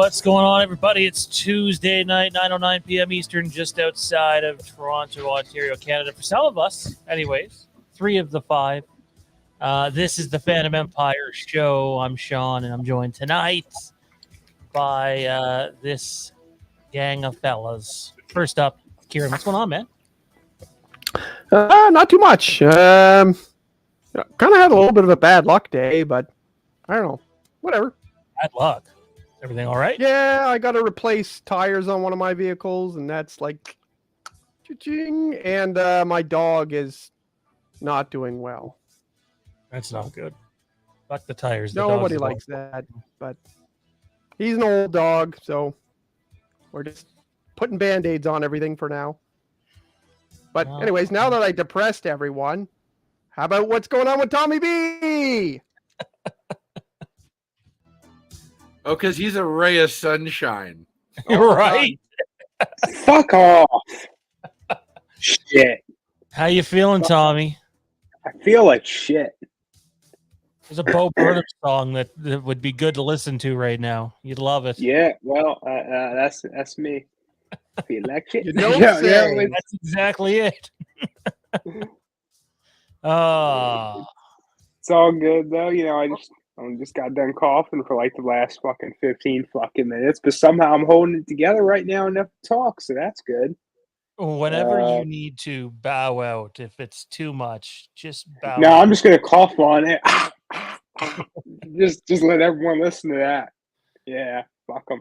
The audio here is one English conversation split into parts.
What's going on, everybody? It's Tuesday night, 9:09 p.m. Eastern, just outside of Toronto, Ontario, Canada. For some of us, anyways, 3 of the 5. This is the Fandom Empire Show. I'm Sean, and I'm joined tonight by this gang of fellas. First up, Kieran, what's going on, man? Not too much. Kind of had a little bit of a bad luck day, but I don't know. Whatever. Bad luck. Everything all right? Yeah, I got to replace tires on one of my vehicles, and that's like, cha-ching. And my dog is not doing well. That's not good. Fuck the tires. Nobody likes that, but he's an old dog, so we're just putting Band-Aids on everything for now. But anyways, now that I depressed everyone, how about what's going on with Tommy B? Oh, because he's a ray of sunshine. Right? Fuck off. Shit. How you feeling, Tommy? I feel like shit. There's a Bo Burnham song that would be good to listen to right now. You'd love it. Yeah, well, that's me. I feel like shit. You don't say. That's exactly it. Oh. It's all good, though. You know, I just got done coughing for like the last fucking 15 fucking minutes, but somehow I'm holding it together right now enough to talk, so that's good. Whenever you need to bow out, if it's too much, just bow out. No, I'm just gonna cough on it. just let everyone listen to that. Yeah, fuck them.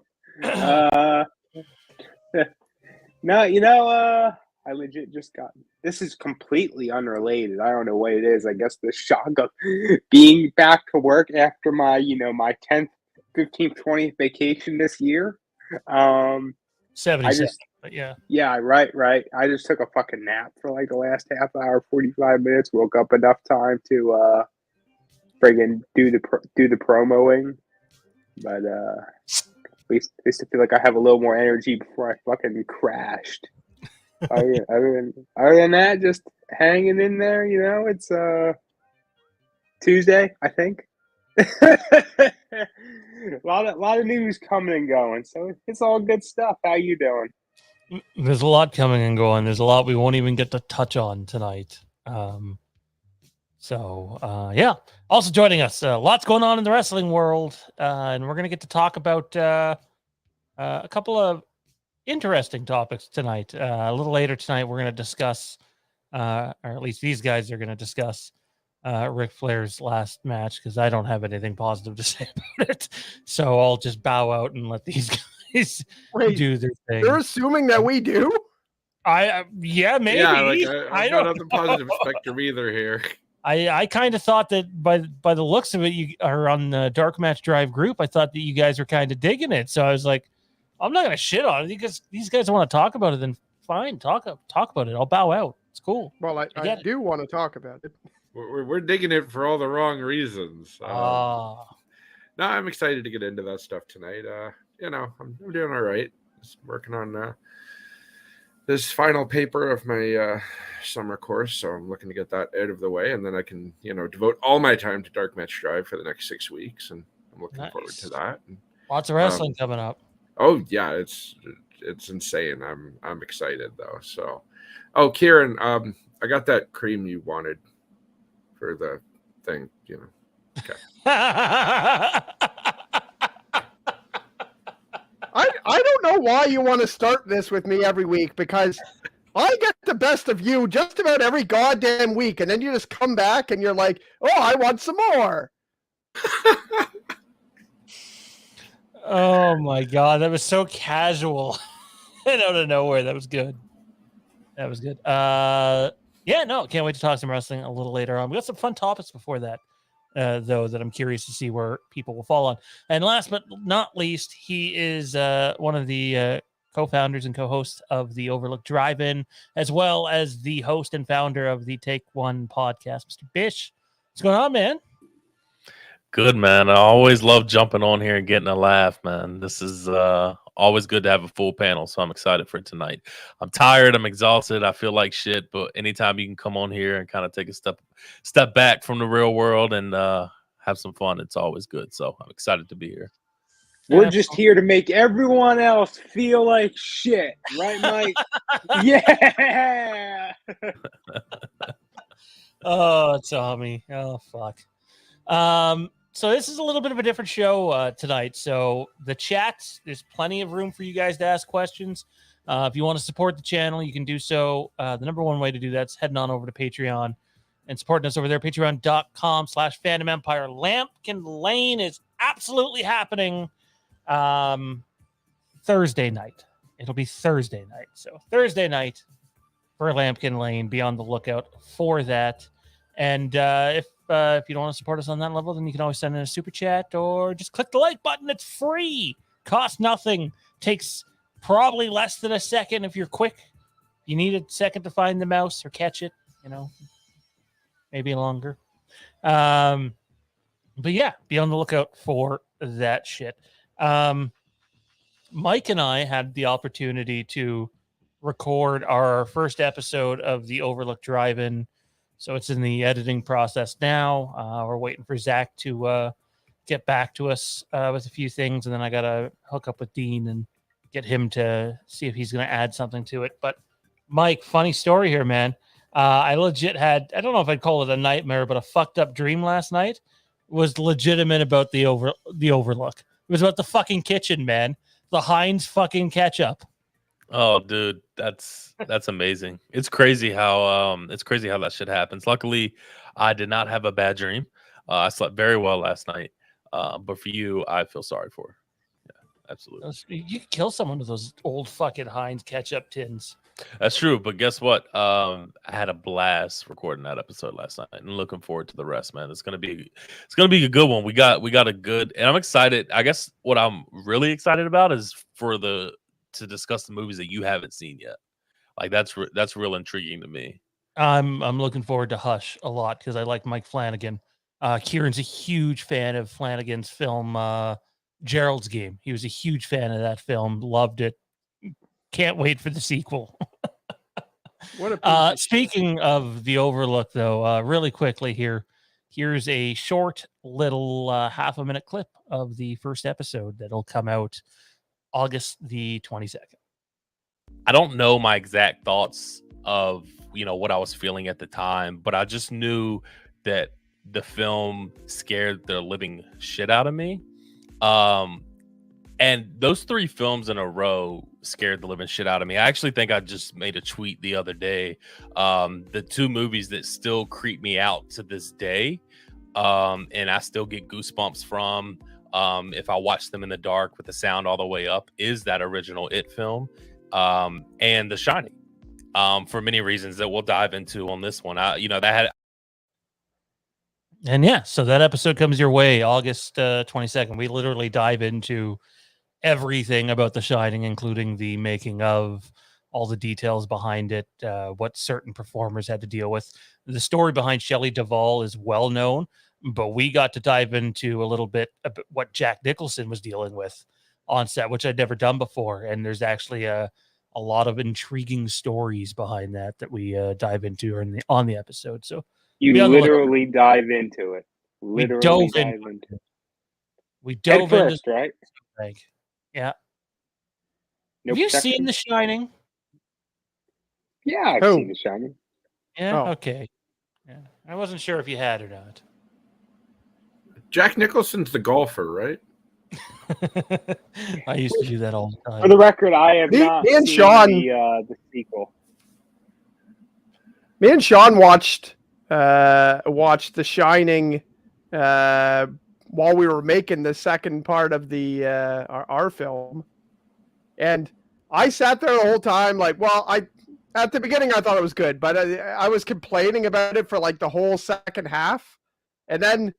No, you know, I legit just got. This is completely unrelated. I don't know what it is. I guess the shock of being back to work after my 10th, 15th, 20th vacation this year. 77, but yeah. Yeah, right. I just took a fucking nap for like the last half hour, 45 minutes. Woke up enough time to friggin' do the promoing. But at least I feel like I have a little more energy before I fucking crashed. Other than that, just hanging in there. You know, it's Tuesday, I think. a lot of news coming and going, so it's all good stuff. How you doing? There's a lot coming and going. There's a lot we won't even get to touch on tonight. Yeah. Also joining us, lots going on in the wrestling world, and we're gonna get to talk about a couple of interesting topics tonight. A little later tonight, we're going to discuss, or at least these guys are going to discuss, Ric Flair's last match, because I don't have anything positive to say about it. So I'll just bow out and let these guys do their thing. They're assuming that we do? Yeah, maybe. Yeah, I don't have the positive spectrum either here. I kind of thought that by the looks of it, you are on the Dark Match Drive group. I thought that you guys were kind of digging it. So I was like, I'm not gonna shit on it because these guys want to talk about it. Then fine, talk about it. I'll bow out. It's cool. Well, I do want to talk about it. We're digging it for all the wrong reasons. No, I'm excited to get into that stuff tonight. I'm doing all right. Just working on this final paper of my summer course, so I'm looking to get that out of the way, and then I can devote all my time to Dark Match Drive for the next 6 weeks, and I'm looking forward to that. And, lots of wrestling coming up. Oh yeah, it's insane. I'm excited though. So, Kieran, I got that cream you wanted for the thing. Okay. I don't know why you want to start this with me every week, because I get the best of you just about every goddamn week, and then you just come back and you're like, "Oh, I want some more." Oh my god, that was so casual and out of nowhere. That was good. Can't wait to talk some wrestling a little later on. We got some fun topics before that, though, that I'm curious to see where people will fall on. And last but not least, he is one of the co-founders and co-hosts of the Overlook Drive-In, as well as the host and founder of the Take One podcast, Mr. Bish. What's going on, man? Good, man. I always love jumping on here and getting a laugh, man. This is always good to have a full panel, so I'm excited for tonight. I'm tired. I'm exhausted. I feel like shit, but anytime you can come on here and kind of take a step back from the real world and have some fun, it's always good. So I'm excited to be here. We're just here to make everyone else feel like shit, right, Mike? Yeah. Oh, Tommy. Oh, fuck. So this is a little bit of a different show tonight. So the chat, there's plenty of room for you guys to ask questions. If you want to support the channel, you can do so. The number one way to do that's heading on over to Patreon and supporting us over there, patreon.com/Fandom Empire. Lampkin Lane is absolutely happening Thursday night. It'll be Thursday night. So Thursday night for Lampkin Lane. Be on the lookout for that. And if you don't want to support us on that level, then you can always send in a super chat or just click the like button. It's free. Costs nothing. Takes probably less than a second if you're quick. You need a second to find the mouse or catch it, maybe longer. But yeah, be on the lookout for that shit. Mike and I had the opportunity to record our first episode of the Overlook Drive-In. So it's in the editing process now. We're waiting for Zach to get back to us with a few things. And then I got to hook up with Dean and get him to see if he's going to add something to it. But Mike, funny story here, man. I legit had, I don't know if I'd call it a nightmare, but a fucked up dream last night. Was legitimate about the Overlook. It was about the fucking kitchen, man. The Heinz fucking ketchup. Oh, dude, that's amazing. It's crazy how that shit happens. Luckily, I did not have a bad dream. I slept very well last night. But for you, I feel sorry for. Yeah, absolutely. You could kill someone with those old fucking Heinz ketchup tins. That's true, but guess what? I had a blast recording that episode last night, and looking forward to the rest, man. It's gonna be a good one. We got a good, and I'm excited. I guess what I'm really excited about is to discuss the movies that you haven't seen yet. Like that's real intriguing to me. I'm looking forward to Hush a lot because I like Mike Flanagan. Kieran's a huge fan of Flanagan's film Gerald's Game. He was a huge fan of that film, loved it. Can't wait for the sequel. Speaking of the Overlook, though, really quickly here's a short little half a minute clip of the first episode that'll come out August the 22nd. I don't know my exact thoughts of what I was feeling at the time, but I just knew that the film scared the living shit out of me. And those 3 films in a row scared the living shit out of me. I actually think I just made a tweet the other day. The 2 movies that still creep me out to this day, and I still get goosebumps from if I watch them in the dark with the sound all the way up, is that original It film and The Shining, for many reasons that we'll dive into on this one. That had. And yeah, so that episode comes your way August 22nd. We literally dive into everything about The Shining, including the making of, all the details behind it, what certain performers had to deal with. The story behind Shelley Duvall is well known, but we got to dive into a little bit about what Jack Nicholson was dealing with on set, which I'd never done before. And there's actually a lot of intriguing stories behind that we dive into on the episode. So you literally dive into it. Literally we dive into it. We dove into first, right? Like, yeah. No Have you protection? seen The Shining? Yeah, I've seen The Shining. Yeah, Oh. okay. Yeah, I wasn't sure if you had or not. Jack Nicholson's the golfer, right? I used to do that all the For time. the record, I have Me not and seen Sean- the sequel. Me and Sean watched The Shining while we were making the second part of the our film, and I sat there the whole time like, at the beginning I thought it was good, but I was complaining about it for like the whole second half, and then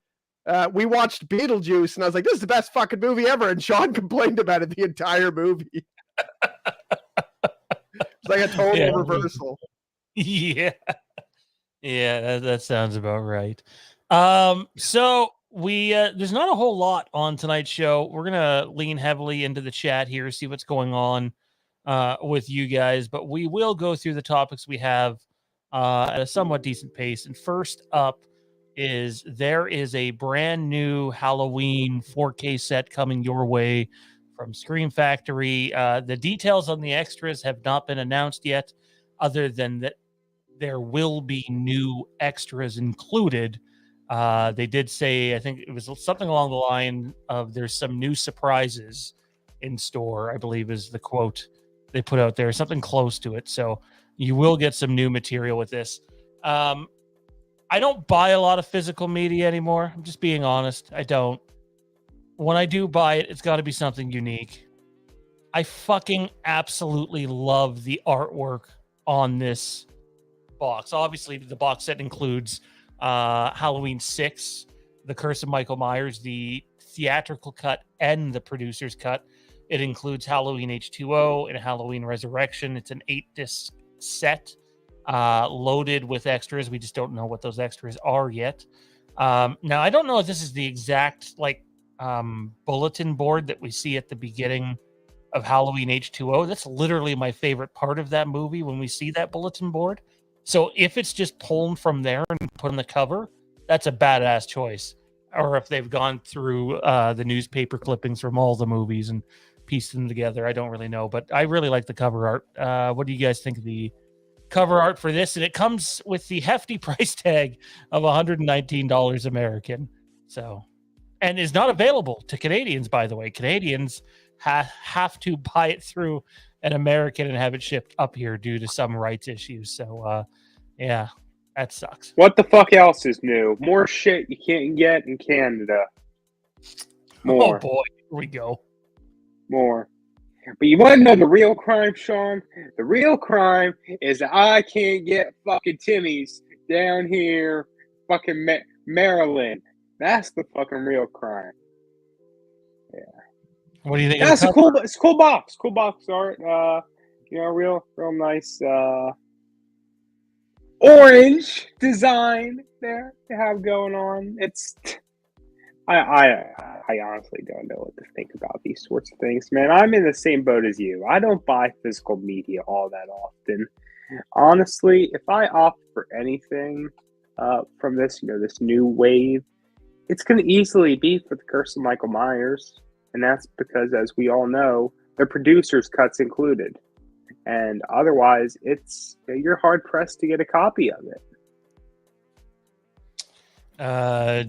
we watched Beetlejuice, and I was like, this is the best fucking movie ever, and Sean complained about it the entire movie. It's like a total reversal. Yeah. Yeah, that sounds about right. So we there's not a whole lot on tonight's show. We're gonna lean heavily into the chat here, see what's going on with you guys, but we will go through the topics we have at a somewhat decent pace. And first up is there is a brand new Halloween 4K set coming your way from Scream Factory. The details on the extras have not been announced yet, other than that there will be new extras included. They did say, I think it was something along the line of there's some new surprises in store, I believe is the quote they put out there, something close to it. So you will get some new material with this. I don't buy a lot of physical media anymore. I'm just being honest. I don't. When I do buy it, it's got to be something unique. I fucking absolutely love the artwork on this box. Obviously, the box set includes Halloween 6, The Curse of Michael Myers, the theatrical cut, and the producer's cut. It includes Halloween H2O and Halloween Resurrection. It's an 8-disc set loaded with extras. We just don't know what those extras are yet. Now, I don't know if this is the exact bulletin board that we see at the beginning of Halloween H2O. That's literally my favorite part of that movie when we see that bulletin board. So if it's just pulled from there and put on the cover, that's a badass choice. Or if they've gone through the newspaper clippings from all the movies and pieced them together, I don't really know. But I really like the cover art. What do you guys think of the cover art for this? And it comes with the hefty price tag of $119 American. So, and is not available to Canadians, by the way. Canadians have to buy it through an American and have it shipped up here due to some rights issues. So, yeah, that sucks. What the fuck else is new? More shit you can't get in Canada. More. Oh boy, here we go. More. But you want to know the real crime, Sean? The real crime is that I can't get fucking Timmy's down here, fucking Maryland. That's the fucking real crime. Yeah. What do you think? That's a cool. It's a cool box. Cool box art. Real nice. Orange design there to have going on. It's. I honestly don't know what to think about these sorts of things, man. I'm in the same boat as you. I don't buy physical media all that often. Honestly, if I opt for anything from this, this new wave, it's going to easily be for The Curse of Michael Myers. And that's because, as we all know, the producer's cut's included. And otherwise, you're hard-pressed to get a copy of it.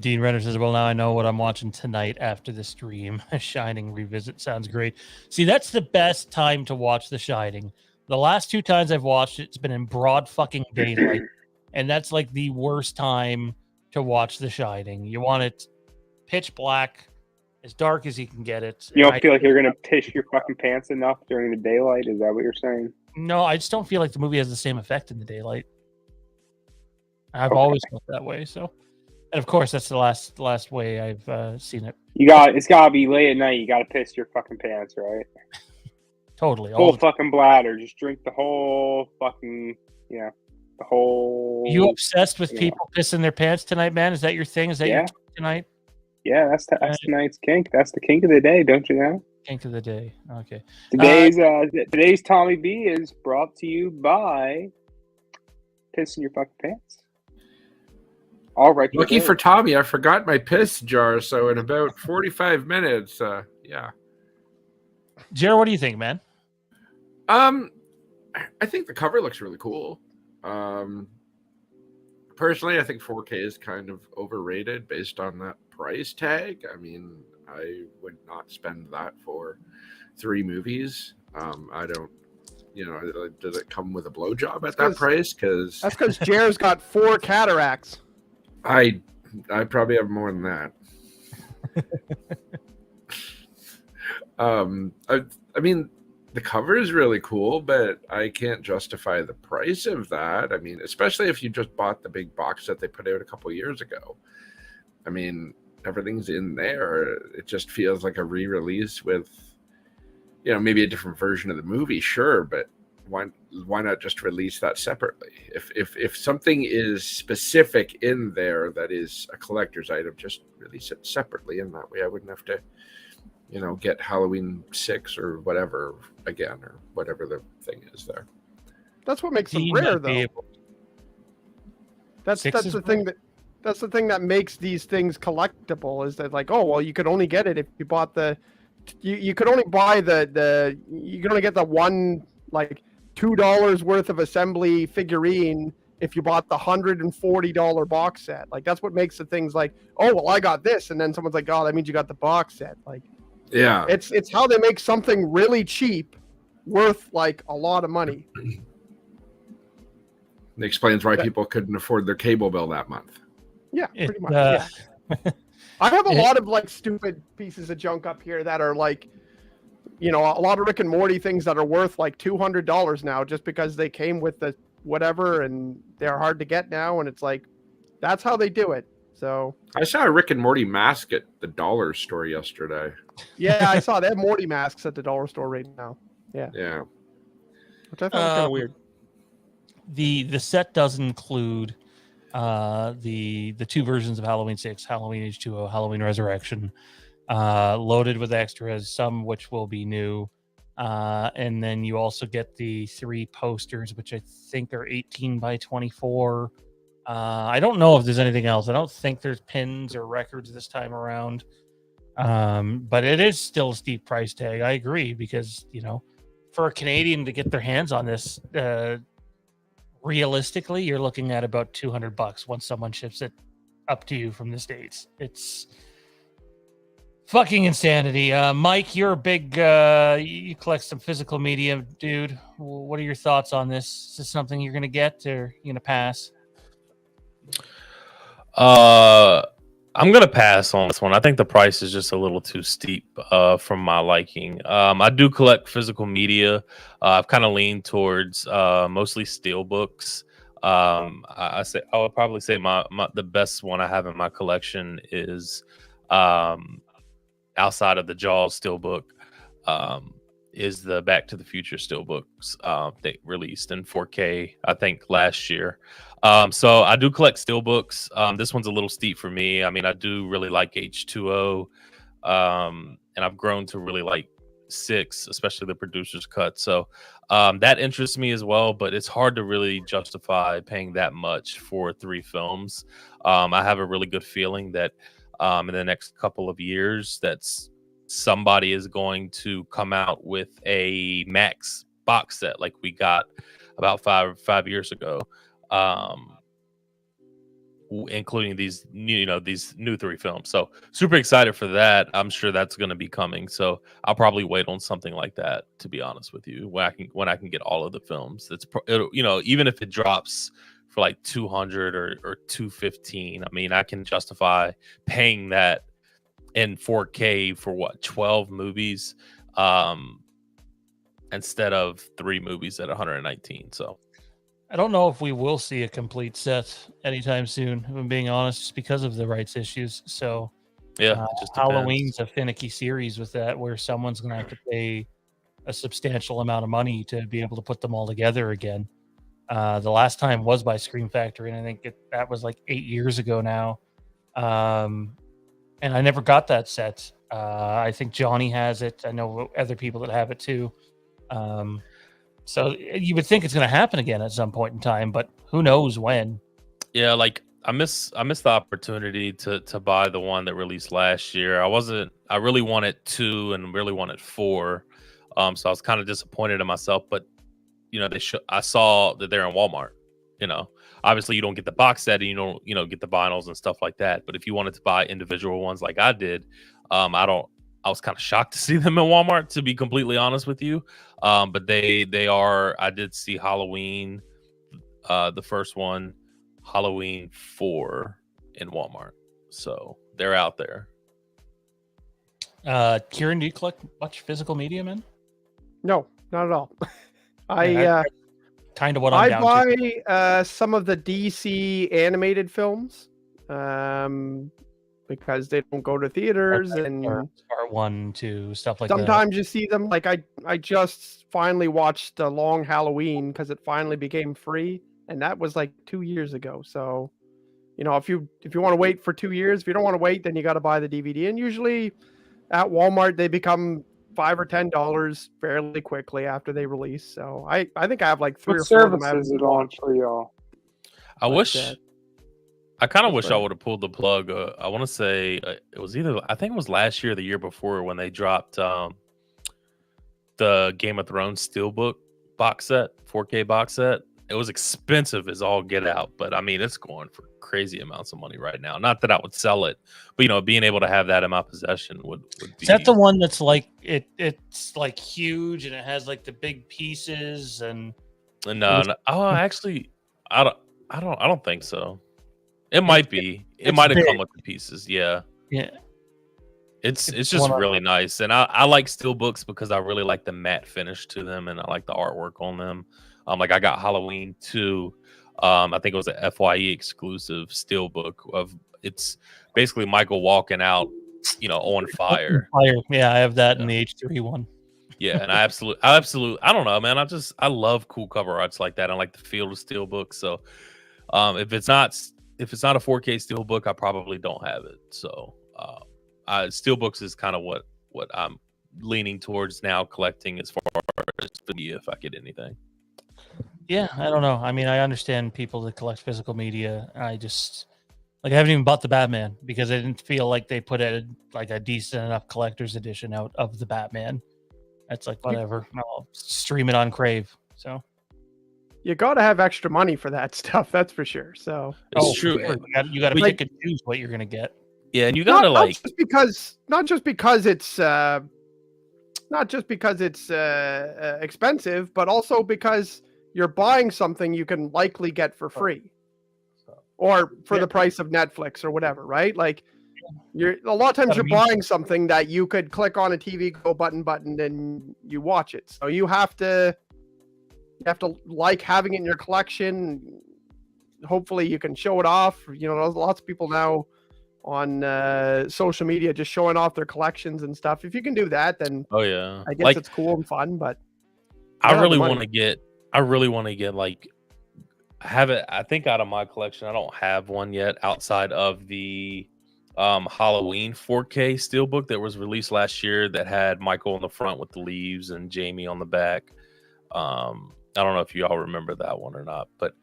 Dean Renner says, well, now I know what I'm watching tonight after the stream. Shining Revisit sounds great. See, that's the best time to watch The Shining. The last 2 times I've watched it, it's been in broad fucking daylight. And that's like the worst time to watch The Shining. You want it pitch black, as dark as you can get it. You don't feel like you're going to piss your fucking pants enough during the daylight? Is that what you're saying? No, I just don't feel like the movie has the same effect in the daylight. I've always felt that way, so... And of course, that's the last way I've seen it. It's gotta be late at night. You gotta piss your fucking pants, right? Totally. Whole fucking bladder. Just drink the whole fucking the whole. You obsessed with people pissing their pants tonight, man? Is that your thing? Is that your kink tonight? Yeah, that's tonight's kink. That's the kink of the day, don't you know? Kink of the day. Okay. Today's Tommy B is brought to you by pissing your fucking pants. All right. Lucky for Tommy, I forgot my piss jar. So in about 45 minutes, yeah. Jared, what do you think, man? I think the cover looks really cool. Personally, I think 4K is kind of overrated based on that price tag. I mean, I would not spend that for 3 movies. I don't. Does it come with a blowjob at that price? Because that's because Jared's got 4 cataracts. I probably have more than that. I mean, the cover is really cool, but I can't justify the price of that. I mean, especially if you just bought the big box that they put out a couple years ago. I mean, everything's in there. It just feels like a re-release with, maybe a different version of the movie, sure, but why not just release that separately? If something is specific in there that is a collector's item, just release it separately. In that way, I wouldn't have to, get Halloween 6 or whatever again, or whatever the thing is there. That's what makes them rare, though. That's the thing that that's the thing that makes these things collectible is that like, oh well, you could only get it if you bought you could only buy you could only get the one like $2 worth of assembly figurine if you bought the $140 box set. Like that's what makes the things like, oh well, I got this, and then someone's like, oh, that means you got the box set. Like, Yeah. it's how they make something really cheap worth like a lot of money. It explains why people couldn't afford their cable bill that month. Yeah, pretty much. Yeah. I have a lot of like stupid pieces of junk up here that are like, you know, a lot of Rick and Morty things that are worth like $200 now just because they came with the whatever and they're hard to get now. And it's like, that's how they do it. So I saw a Rick and Morty mask at the dollar store yesterday. yeah, I saw they have Morty masks at the dollar store right now. Yeah. Yeah. Which I thought was kind of weird. The set does include the two versions of Halloween 6, Halloween H2O, Halloween Resurrection, loaded with extras, some which will be new. And then you also get the 3 posters, which I think are 18 by 24. I don't know if there's anything else. I don't think there's pins or records this time around. But it is still a steep price tag. I agree, because, you know, for a Canadian to get their hands on this, realistically, you're looking at about $200 once someone ships it up to you from the States. It's fucking insanity. Mike, you're a big, you collect some physical media, dude. What are your thoughts on this? Is this something you're going to get, or you're going to pass? I'm gonna pass on this one. I think the price is just a little too steep from my liking. I do collect physical media. I've kind of leaned towards mostly steel books. I would probably say the best one I have in my collection is outside of the Jaws steelbook, is the Back to the Future steelbooks they released in 4K, I think, last year. So I do collect steelbooks. This one's a little steep for me. I mean, I do really like H2O, and I've grown to really like 6, especially the producer's cut. So that interests me as well, but it's hard to really justify paying that much for 3 films. I have a really good feeling that in the next couple of years, somebody is going to come out with a Max box set like we got about five years ago, including these new 3 films. So super excited for that. I'm sure that's going to be coming. So I'll probably wait on something like that, to be honest with you, when I can get all of the films. Even if it drops for like 200 or 215, I mean, I can justify paying that in 4K for 12 movies instead of 3 movies at 119. So I don't know if we will see a complete set anytime soon, if I'm being honest, just because of the rights issues. So yeah, Halloween's a finicky series with that, where someone's going to have to pay a substantial amount of money to be able to put them all together again. The last time was by Scream Factory, and I think that was like 8 years ago now. And I never got that set. I think Johnny has it. I know other people that have it too. So you would think it's going to happen again at some point in time, but who knows when? Yeah, like I missed the opportunity to buy the one that released last year. I really wanted 2 and really wanted 4. So I was kind of disappointed in myself, but I saw that they're in Walmart. Obviously you don't get the box set and you don't get the vinyls and stuff like that. But if you wanted to buy individual ones like I did, I was kind of shocked to see them in Walmart, to be completely honest with you. But they are. I did see Halloween, the first one, Halloween 4 in Walmart. So they're out there. Kieran, do you collect much physical media, man? No, not at all. I kind of what I'm down to. I buy some of the DC animated films because they don't go to theaters, and part 1, 2, stuff like sometimes you see them. Like I just finally watched The Long Halloween because it finally became free, and that was like 2 years ago. So, if you want to wait for 2 years, if you don't want to wait, then you got to buy the DVD. And usually at Walmart they become $5 or $10 fairly quickly after they release. So I think I have like 3 or 4 of them. What service is it on for y'all? I wish I kind of wish I would have pulled the plug. I want to say it was I think it was last year or the year before when they dropped the Game of Thrones Steelbook box set, 4K box set. It was expensive as all get out, but I mean, it's going for crazy amounts of money right now. Not that I would sell it, but being able to have that in my possession would be. Is that the one that's like it's like huge and it has like the big pieces and? No. Oh, actually, I don't think so. It might be. It might have come with the pieces. Yeah. Yeah. It's just really nice, and I like steelbooks because I really like the matte finish to them, and I like the artwork on them. Like I got Halloween 2. I think it was a FYE exclusive steelbook of it's basically Michael walking out, on fire. Yeah, I have that in the H3 one. Yeah, and I absolutely, I don't know, man. I love cool cover arts like that. I like the feel of steelbook. So, if it's not a 4K steelbook, I probably don't have it. So, steelbooks is kind of what I'm leaning towards now collecting as far as media, if I get anything. Yeah, I don't know. I mean, I understand people that collect physical media. I haven't even bought the Batman because I didn't feel like they put a decent enough collector's edition out of the Batman. That's like whatever. I'll stream it on Crave. So you got to have extra money for that stuff. That's for sure. So it's true. You got to pick and choose what you're gonna get. Yeah, and you gotta not just because it's expensive, but also because you're buying something you can likely get for free, or for the price of Netflix or whatever, right? Like a lot of times you're buying something that you could click on a TV, go button, and you watch it. So you have to like having it in your collection. Hopefully you can show it off. There's lots of people now on social media just showing off their collections and stuff. If you can do that, then I guess it's cool and fun. But I really want to get have it. I think out of my collection, I don't have one yet outside of the Halloween 4K steelbook that was released last year that had Michael on the front with the leaves and Jamie on the back. I don't know if you all remember that one or not, but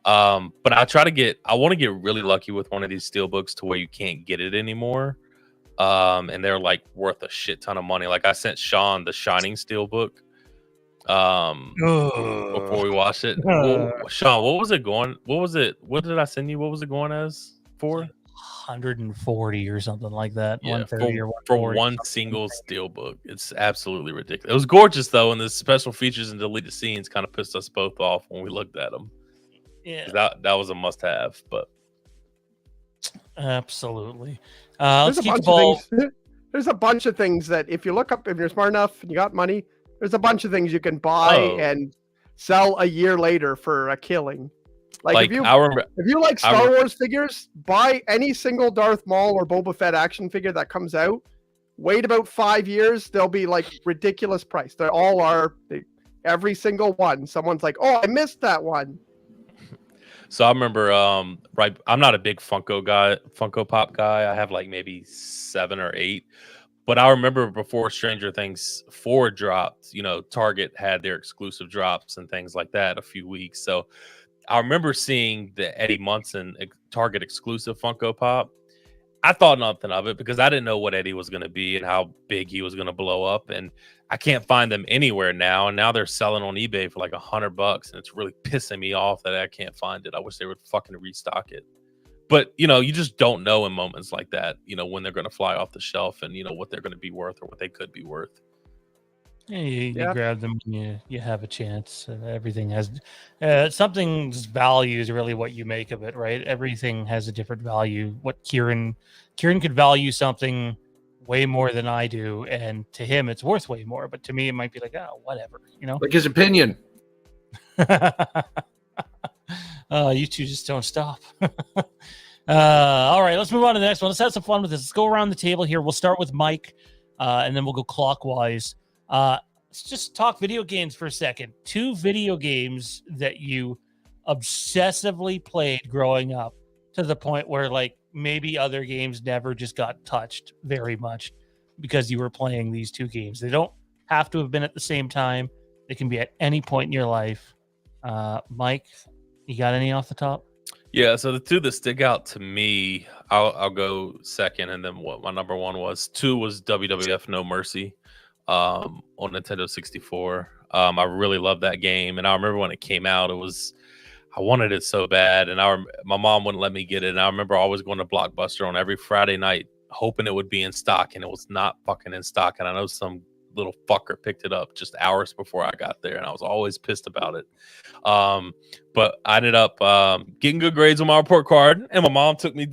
I want to get really lucky with one of these steelbooks to where you can't get it anymore. And they're like worth a shit ton of money. Like I sent Sean the Shining steelbook before we watched it. Sean, what was it going? What did I send you? What was it going as for? 140 or something like that. Yeah, 130 or 140. For one single steelbook. It's absolutely ridiculous. It was gorgeous though, and the special features and deleted scenes kind of pissed us both off when we looked at them. Yeah, that was a must-have, but absolutely. There's a bunch of things that if you look up, if you're smart enough and you got money, there's a bunch of things you can buy and sell a year later for a killing. If you like Star Wars figures, buy any single Darth Maul or Boba Fett action figure that comes out. Wait about 5 years, they'll be like ridiculous price. They all are. Every single one. Someone's like, "Oh, I missed that one." So I remember, I'm not a big Funko Pop guy. I have like maybe 7 or 8. But I remember before Stranger Things 4 dropped, Target had their exclusive drops and things like that a few weeks. So I remember seeing the Eddie Munson Target exclusive Funko Pop. I thought nothing of it because I didn't know what Eddie was going to be and how big he was going to blow up. And I can't find them anywhere now. And now they're selling on eBay for like $100. And it's really pissing me off that I can't find it. I wish they would fucking restock it. But, you just don't know in moments like that, when they're going to fly off the shelf and, what they're going to be worth or what they could be worth. Yeah, you grab them and you have a chance. Everything has something's value is really what you make of it, right? Everything has a different value. What Kieran could value something way more than I do, and to him it's worth way more. But to me, it might be like, oh, whatever, Like his opinion. You two just don't stop. All right, let's move on to the next one. Let's have some fun with this. Let's go around the table here. We'll start with Mike, and then we'll go clockwise. Let's just talk video games for a second. 2 video games that you obsessively played growing up to the point where like maybe other games never just got touched very much because you were playing these 2 games. They don't have to have been at the same time. They can be at any point in your life. Mike, you got any off the top? Yeah, so the two that stick out to me, I'll go second, and then what my number one was. Two was WWF No Mercy on Nintendo 64. I really loved that game, and I remember when it came out, I wanted it so bad, and my mom wouldn't let me get it, and I remember always going to Blockbuster on every Friday night, hoping it would be in stock, and it was not fucking in stock, and I know some little fucker picked it up just hours before I got there, and I was always pissed about it. But I ended up getting good grades on my report card, and my mom took me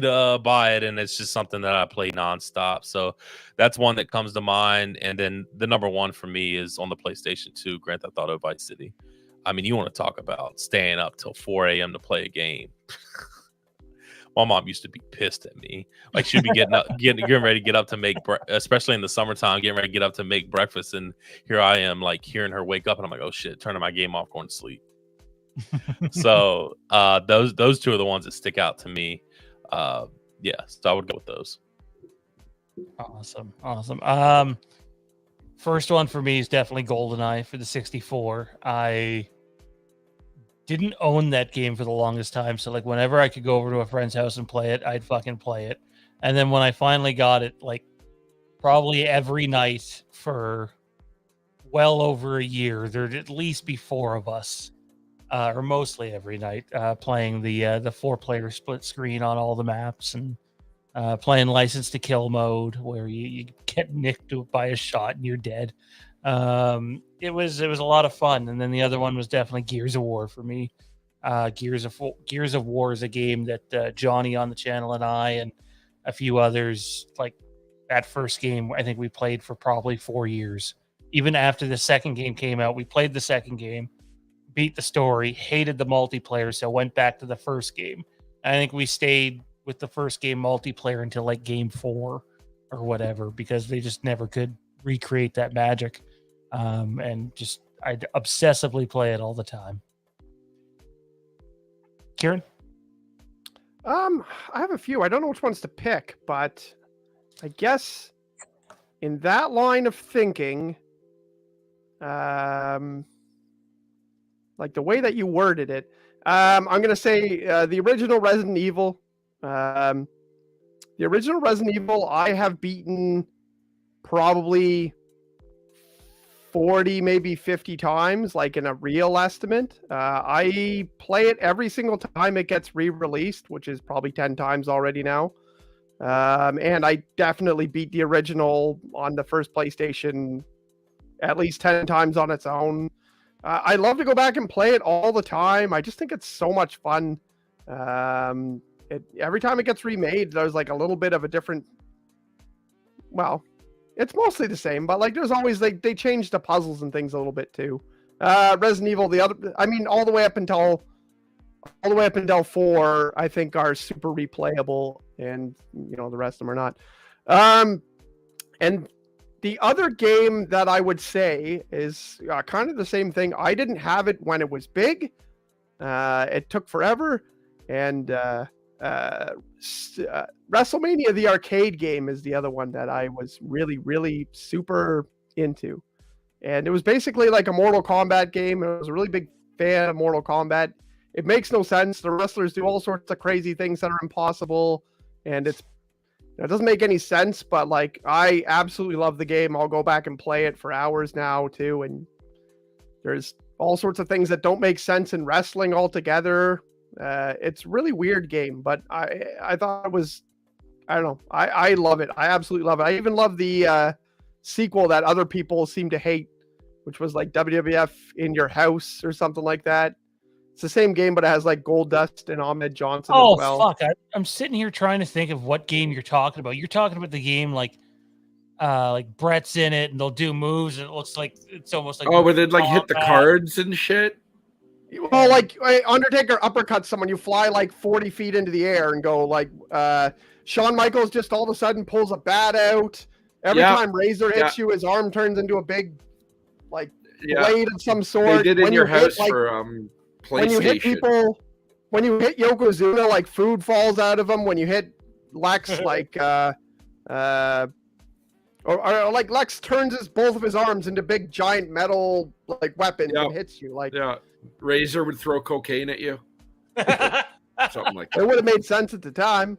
to buy it, and it's just something that I play nonstop. So that's one that comes to mind. And then the number one for me is on the PlayStation 2, Grand Theft Auto Vice City. I mean, you want to talk about staying up till 4 a.m. to play a game. My mom used to be pissed at me. Like, she'd be getting ready to get up to make, especially in the summertime, getting ready to get up to make breakfast. And here I am, like, hearing her wake up, and I'm like, oh shit, turning my game off, going to sleep. So those two are the ones that stick out to me. Yeah, so I would go with those. Awesome. First one for me is definitely GoldenEye for the 64. I didn't own that game for the longest time, so like whenever I could go over to a friend's house and play it, I'd fucking play it. And then when I finally got it, like probably every night for well over a year, there'd at least be four of us, or mostly every night, playing the 4-player split screen on all the maps, and playing License to Kill mode, where you get nicked by a shot and you're dead. It was a lot of fun. And then the other one was definitely Gears of War for me. Gears of War is a game that Johnny on the channel and I and a few others, like that first game, I think we played for probably 4 years. Even after the second game came out, we played the second game, beat the story, hated the multiplayer, so went back to the first game. I think we stayed with the first game multiplayer until like game 4 or whatever, because they just never could recreate that magic. And just I'd obsessively play it all the time. Kieran? I have a few. I don't know which ones to pick, but I guess in that line of thinking, like the way that you worded it, I'm going to say the original Resident Evil. The original Resident Evil, I have beaten probably 40, maybe 50 times, like in a real estimate. I play it every single time it gets re-released, which is probably 10 times already now. And I definitely beat the original on the first PlayStation at least 10 times on its own. I love to go back and play it all the time. I just think it's so much fun. Every time it gets remade, there's like a little bit of a different, well, it's mostly the same, but like there's always like they change the puzzles and things a little bit too. Resident Evil, all the way up until 4, I think are super replayable, and the rest of them are not. And the other game that I would say is kind of the same thing. I didn't have it when it was big. It took forever, and WrestleMania, the arcade game, is the other one that I was really, really super into. And it was basically like a Mortal Kombat game. I was a really big fan of Mortal Kombat. It makes no sense. The wrestlers do all sorts of crazy things that are impossible, and it doesn't make any sense, but like I absolutely love the game. I'll go back and play it for hours now too. And there's all sorts of things that don't make sense in wrestling altogether. It's a really weird game, but I thought it was, I don't know. I love it. I absolutely love it. I even love the sequel that other people seem to hate, which was like WWF In Your House or something like that. It's the same game, but it has like Goldust and Ahmed Johnson as well. Oh, fuck. I'm sitting here trying to think of what game you're talking about. You're talking about the game like Brett's in it and they'll do moves and it looks like it's almost like where they'd like hit the cards and shit. Well, like Undertaker uppercuts someone, you fly like 40 feet into the air and go like Shawn Michaels just all of a sudden pulls a bat out. Every time Razor hits you, his arm turns into a big like blade of some sort. They did In Your House for PlayStation. When you hit people, when you hit Yokozuna, like food falls out of him. When you hit Lex, like or like Lex turns both of his arms into big giant metal like weapons and hits you. Like Razor would throw cocaine at you. something like It that. would have made sense at the time.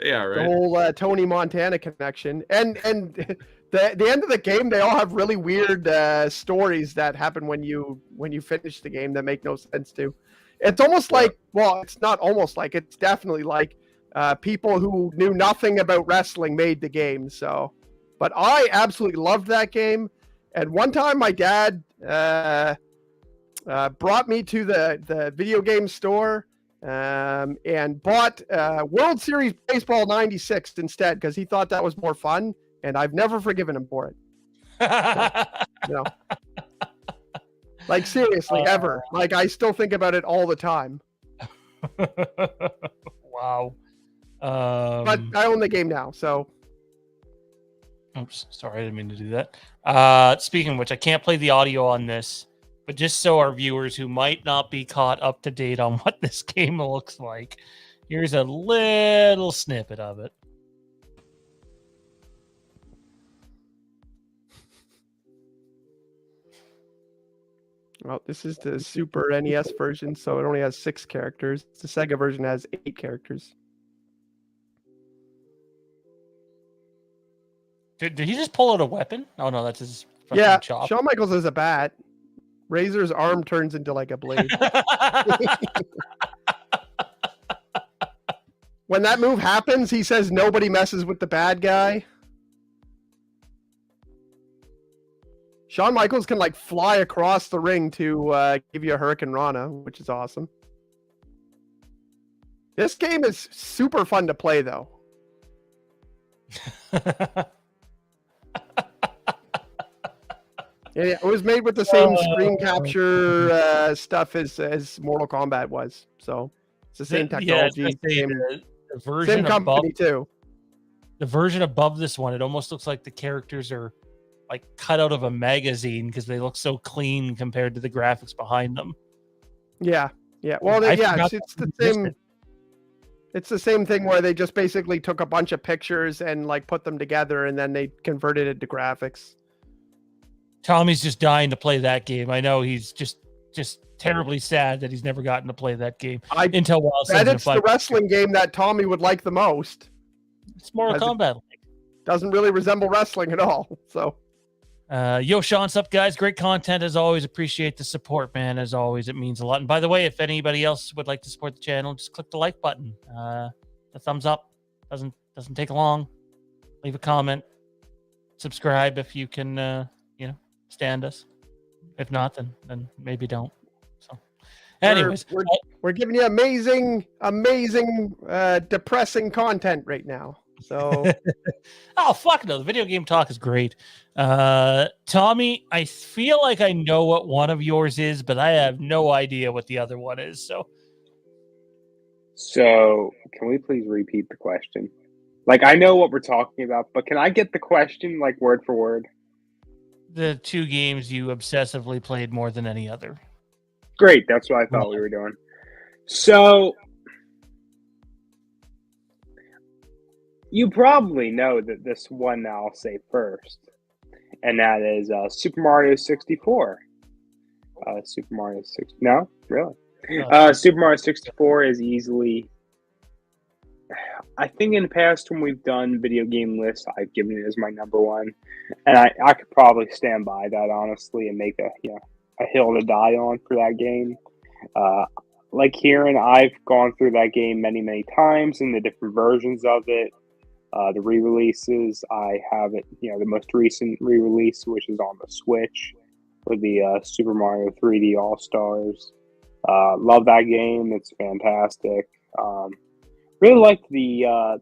Yeah, The right. whole Tony Montana connection, and the end of the game, they all have really weird stories that happen when you finish the game that make no sense too. It's almost like, well, it's not almost like, it's definitely like people who knew nothing about wrestling made the game. So, but I absolutely loved that game. And one time, my dad brought me to the video game store. And bought World Series Baseball 96 instead because he thought that was more fun, and I've never forgiven him for it. You know, like seriously, ever. Like I still think about it all the time. Wow. But I own the game now, so. Oops, sorry, I didn't mean to do that. Speaking of which, I can't play the audio on this. But just so our viewers who might not be caught up to date on what this game looks like, here's a little snippet of it. Well, this is the Super NES version, so it only has 6 characters. The Sega version has 8 characters. Did he just pull out a weapon? Oh no, that's his Yeah, chop. Shawn Michaels has a bat. Razor's arm turns into like a blade. When that move happens, he says nobody messes with the bad guy. Shawn Michaels can like fly across the ring to give you a Hurricane Rana, which is awesome. This game is super fun to play, though. Yeah, it was made with the same screen capture stuff as Mortal Kombat was, so it's the same technology. The version same company above, too. The version above this one, it almost looks like the characters are like cut out of a magazine because they look so clean compared to the graphics behind them. Yeah, yeah. Well, it's the same. It's the same thing where they just basically took a bunch of pictures and like put them together, and then they converted it to graphics. Tommy's just dying to play that game. I know he's just terribly sad that he's never gotten to play that game. Until it's the wrestling game that Tommy would like the most. It's Mortal Kombat. Doesn't really resemble wrestling at all. So, yo, Sean, what's up, guys? Great content as always. Appreciate the support, man. As always, it means a lot. And by the way, if anybody else would like to support the channel, just click the like button. The thumbs up doesn't take long. Leave a comment. Subscribe if you can. Stand us. If not, then maybe don't. So, anyways, we're giving you amazing, depressing content right now. So, oh fuck no, the video game talk is great. Tommy, I feel like I know what one of yours is, but I have no idea what the other one is. So can we please repeat the question? Like, I know what we're talking about, but can I get the question like word for word? The 2 games you obsessively played more than any other. Great, that's what I thought we were doing. So, you probably know that this one I'll say first, and that is Super Mario 64. Super Mario 6. No, really. Super Mario 64 is easily. I think in the past when we've done video game lists, I've given it as my number 1, and I could probably stand by that honestly and make a hill to die on for that game. Like Kieran, I've gone through that game many times in the different versions of it. The re-releases, I have it, the most recent re-release, which is on the Switch with the Super Mario 3D All-Stars. Love that game. It's fantastic. Really liked the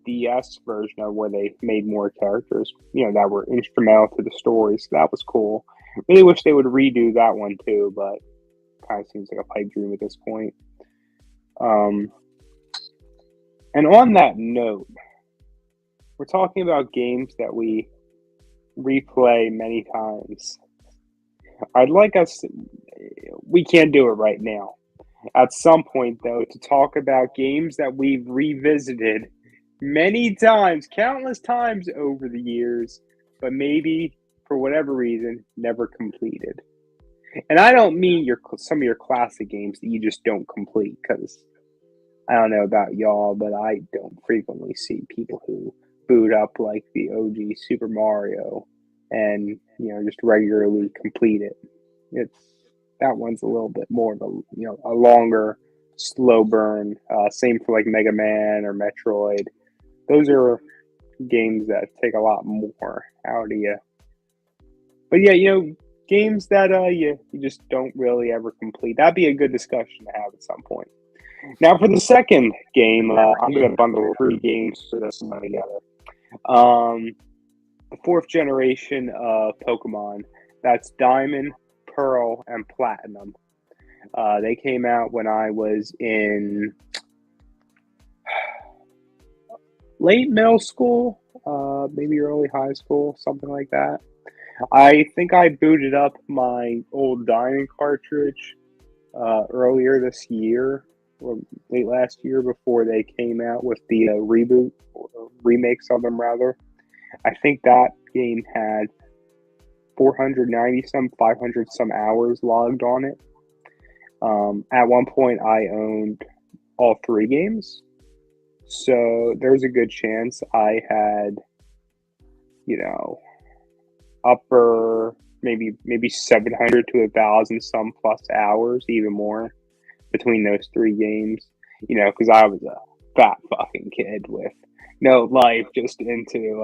DS version of where they made more characters, that were instrumental to the story. So that was cool. Really wish they would redo that one too, but kind of seems like a pipe dream at this point. And on that note, we're talking about games that we replay many times. I'd like us, we can't do it right now. At some point, though, to talk about games that we've revisited many times, countless times over the years, but maybe, for whatever reason, never completed. And I don't mean some of your classic games that you just don't complete, because I don't know about y'all, but I don't frequently see people who boot up like the OG Super Mario and just regularly complete it. That one's a little bit more of a longer, slow burn. Same for like Mega Man or Metroid. Those are games that take a lot more out of you. But yeah, games that you just don't really ever complete. That'd be a good discussion to have at some point. Now for the second game, I'm going to bundle 3 games for this one together. The 4th generation of Pokemon. That's Diamond, Pearl, and Platinum. They came out when I was in late middle school, maybe early high school, something like that. I think I booted up my old Diamond cartridge earlier this year, or late last year, before they came out with the reboot, or remakes of them rather. I think that game had 500 some hours logged on it. At one point, I owned all 3 games, so there's a good chance I had, upper maybe 700 to 1,000 some plus hours, even more, between those 3 games. Because I was a fat fucking kid with no life, just into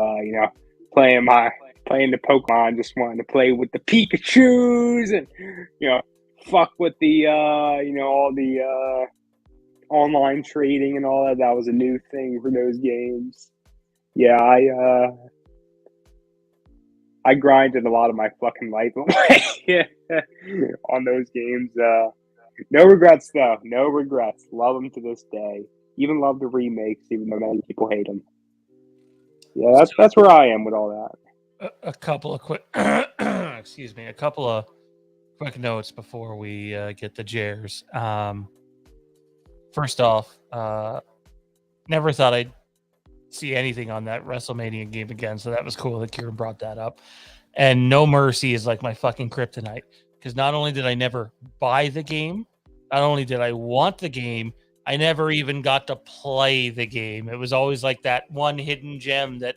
playing the Pokemon, just wanting to play with the Pikachus and fuck with the all the online trading and all that. That was a new thing for those games. Yeah, I grinded a lot of my fucking life away on those games. No regrets though. No regrets. Love them to this day. Even love the remakes, even though many people hate them. Yeah, that's where I am with all that. A couple of quick, excuse me, a couple of quick notes before we get the Jers. First off, never thought I'd see anything on that WrestleMania game again, so that was cool that Kieran brought that up. And No Mercy is like my fucking kryptonite, because not only did I never buy the game, not only did I want the game, I never even got to play the game. It was always like that one hidden gem that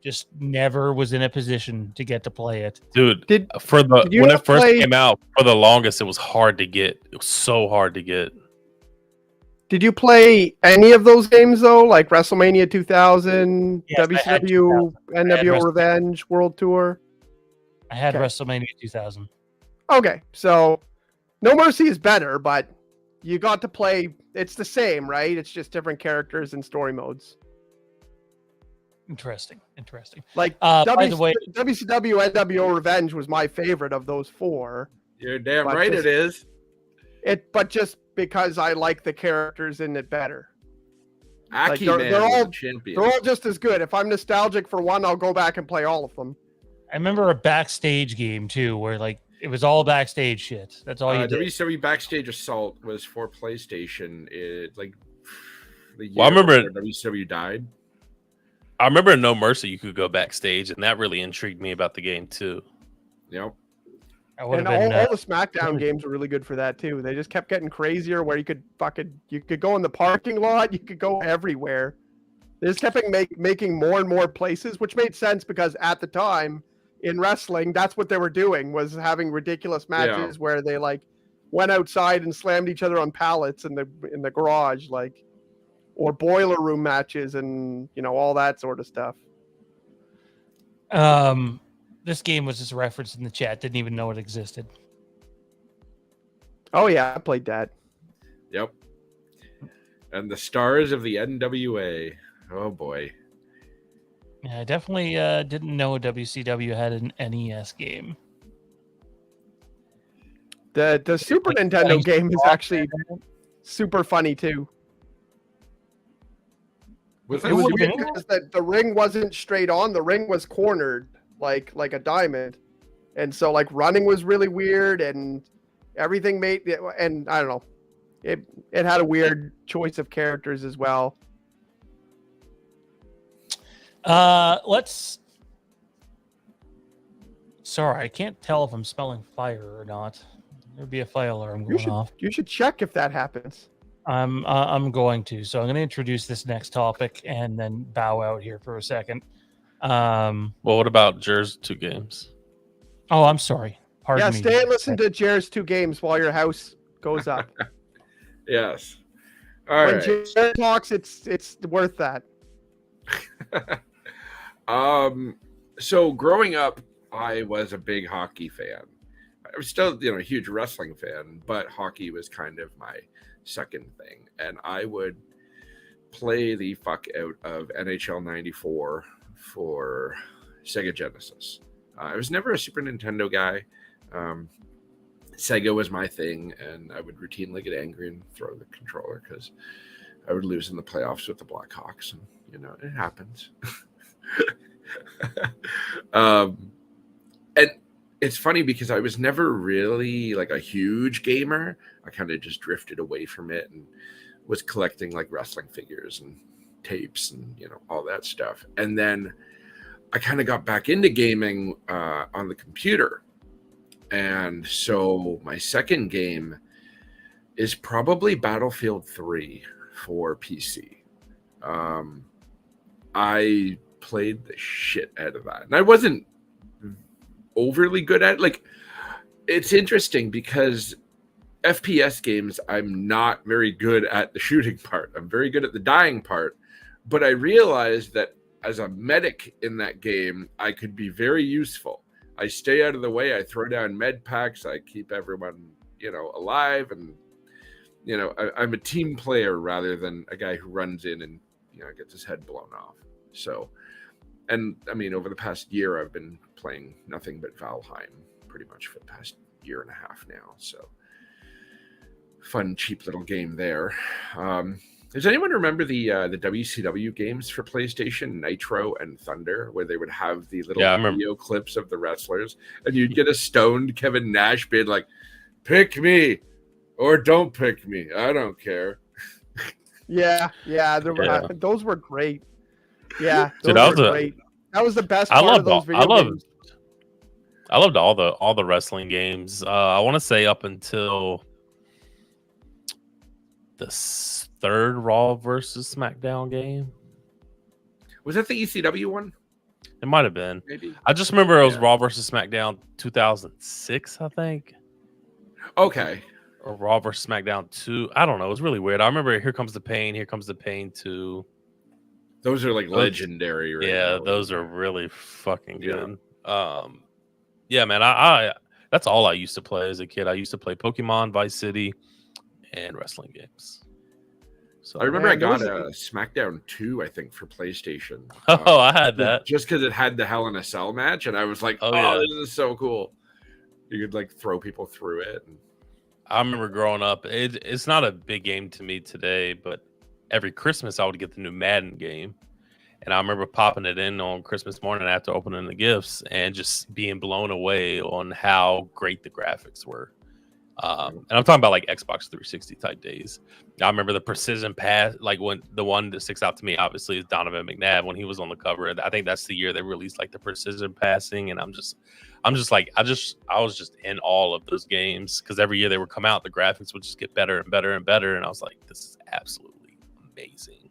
just never was in a position to get to play it. Dude, when it first came out, for the longest, it was hard to get. It was so hard to get. Did you play any of those games though, like WrestleMania 2000, Yes, WCW, NWO Revenge, World Tour? I had WrestleMania 2000. Okay, so No Mercy is better, but you got to play. It's the same, right? It's just different characters and story modes. Interesting. Like by the way, WCW NWO Revenge was my favorite of those 4. You're damn right it is. But just because I like the characters in it better. Aki like they're all champion. They're all just as good. If I'm nostalgic for one, I'll go back and play all of them. I remember a backstage game too, where like it was all backstage shit. That's all you did. WCW Backstage Assault was for PlayStation. The year I remember WCW died. I remember in No Mercy you could go backstage, and that really intrigued me about the game too. Yep. All the SmackDown games were really good for that too. They just kept getting crazier, where you could go in the parking lot, you could go everywhere. They just kept making more and more places, which made sense because at the time in wrestling, that's what they were doing, was having ridiculous matches where they like went outside and slammed each other on pallets in the garage, like, or boiler room matches and all that sort of stuff. This game was just referenced in the chat. Didn't even know it existed. Oh yeah, I played that. Yep. And the stars of the NWA. Oh boy. Yeah, I definitely didn't know WCW had an NES game. The Super Nintendo game is actually super funny too. It was weird because the ring wasn't straight on. The ring was cornered like a diamond, and so like running was really weird, and everything made it. And I don't know, it had a weird choice of characters as well. Sorry, I can't tell if I'm smelling fire or not. There'd be a fire alarm going off. You should check if that happens. I'm going to. So I'm going to introduce this next topic and then bow out here for a second. Well, what about Jers 2 games? Oh, I'm sorry. Pardon me. Stay and listen to Jared's 2 games while your house goes up. Yes. All when right. Jared talks, it's worth that. So growing up, I was a big hockey fan. I was still, a huge wrestling fan, but hockey was kind of my second thing. And I would play the fuck out of NHL 94 for Sega Genesis. I was never a Super Nintendo guy. Sega was my thing, and I would routinely get angry and throw the controller because I would lose in the playoffs with the Blackhawks, and it happens. And it's funny because I was never really like a huge gamer. I kind of just drifted away from it and was collecting like wrestling figures and tapes and all that stuff. And then I kind of got back into gaming on the computer. And so my second game is probably Battlefield 3 for PC. I played the shit out of that. And I wasn't overly good at it. Like, it's interesting because FPS games, I'm not very good at the shooting part. I'm very good at the dying part. But I realized that as a medic in that game, I could be very useful. I stay out of the way. I throw down med packs. I keep everyone, alive. And, I'm a team player rather than a guy who runs in and, gets his head blown off. So, and I mean, over the past year, I've been playing nothing but Valheim pretty much for the past year and a half now. So fun, cheap little game there. Does anyone remember the WCW games for PlayStation, Nitro and Thunder, where they would have the little video clips of the wrestlers, and you'd get a stoned Kevin Nash being like, "Pick me or don't pick me. I don't care." Yeah. Those were great. Yeah, those Dude, were great. That was the best part of those video games. I loved all the wrestling games. I want to say up until the third Raw versus SmackDown game. Was that the ECW one? It might have been. Maybe. I just remember it was Raw versus SmackDown 2006, I think. Okay. Or Raw versus SmackDown 2. I don't know. It was really weird. I remember Here Comes the Pain, Here Comes the Pain 2. Those are like legendary, right? Yeah, now. Those are really fucking good. Yeah, man. I that's all I used to play as a kid. I used to play Pokemon, Vice City, and wrestling games. So I remember I got a SmackDown 2, I think, for PlayStation. I had that. Just because it had the Hell in a Cell match, and I was like, yeah. This is so cool. You could like throw people through it. And... I remember growing up, it's not a big game to me today, but every Christmas I would get the new Madden game. And I remember popping it in on Christmas morning after opening the gifts and just being blown away on how great the graphics were. And I'm talking about like Xbox 360 type days. I remember the precision pass, like when the one that sticks out to me, obviously, is Donovan McNabb when he was on the cover. I think that's the year they released like the precision passing. And I was just in all of those games because every year they would come out, the graphics would just get better and better and better. And I was like, this is absolutely amazing.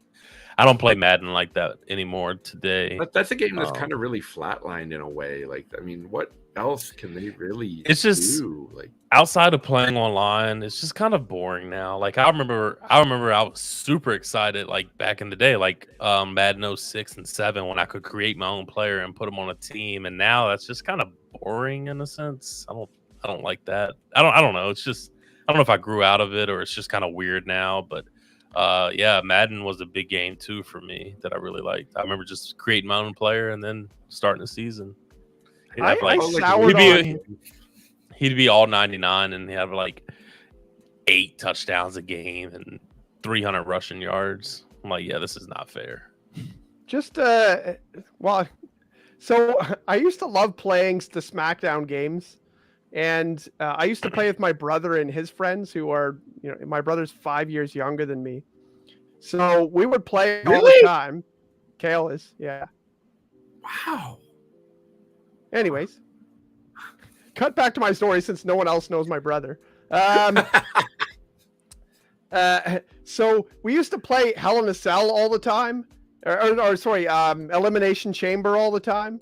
I don't play Madden like that anymore today. But that's a game that's kind of really flatlined in a way. Like, I mean, what else can they really do? Like, outside of playing online, it's just kind of boring now. Like, I remember I was super excited like back in the day, like Madden 06 and 07 when I could create my own player and put them on a team. And now that's just kind of boring in a sense. I don't like that. I don't know. It's just, I don't know if I grew out of it or it's just kind of weird now, but yeah, Madden was a big game too for me that I really liked. I remember just creating my own player and then starting the season. He'd be all 99 and he'd have like 8 touchdowns a game and 300 rushing yards. I'm like, yeah, this is not fair. Just so I used to love playing the SmackDown games, and I used to play with my brother and his friends who are, my brother's 5 years younger than me. So we would play all the time. Kale is, yeah. Wow. Anyways, cut back to my story since no one else knows my brother. So we used to play Hell in a Cell all the time, or sorry, Elimination Chamber all the time,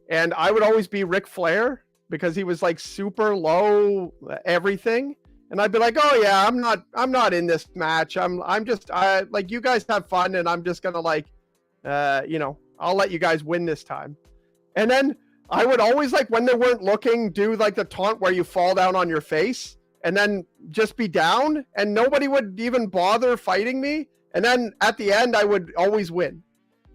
and I would always be Ric Flair because he was like super low everything, and I'd be like, oh yeah, I'm not in this match. I'm just like, you guys have fun, and I'm just gonna like, I'll let you guys win this time, and then I would always, like, when they weren't looking, do like the taunt where you fall down on your face and then just be down, and nobody would even bother fighting me. And then at the end, I would always win.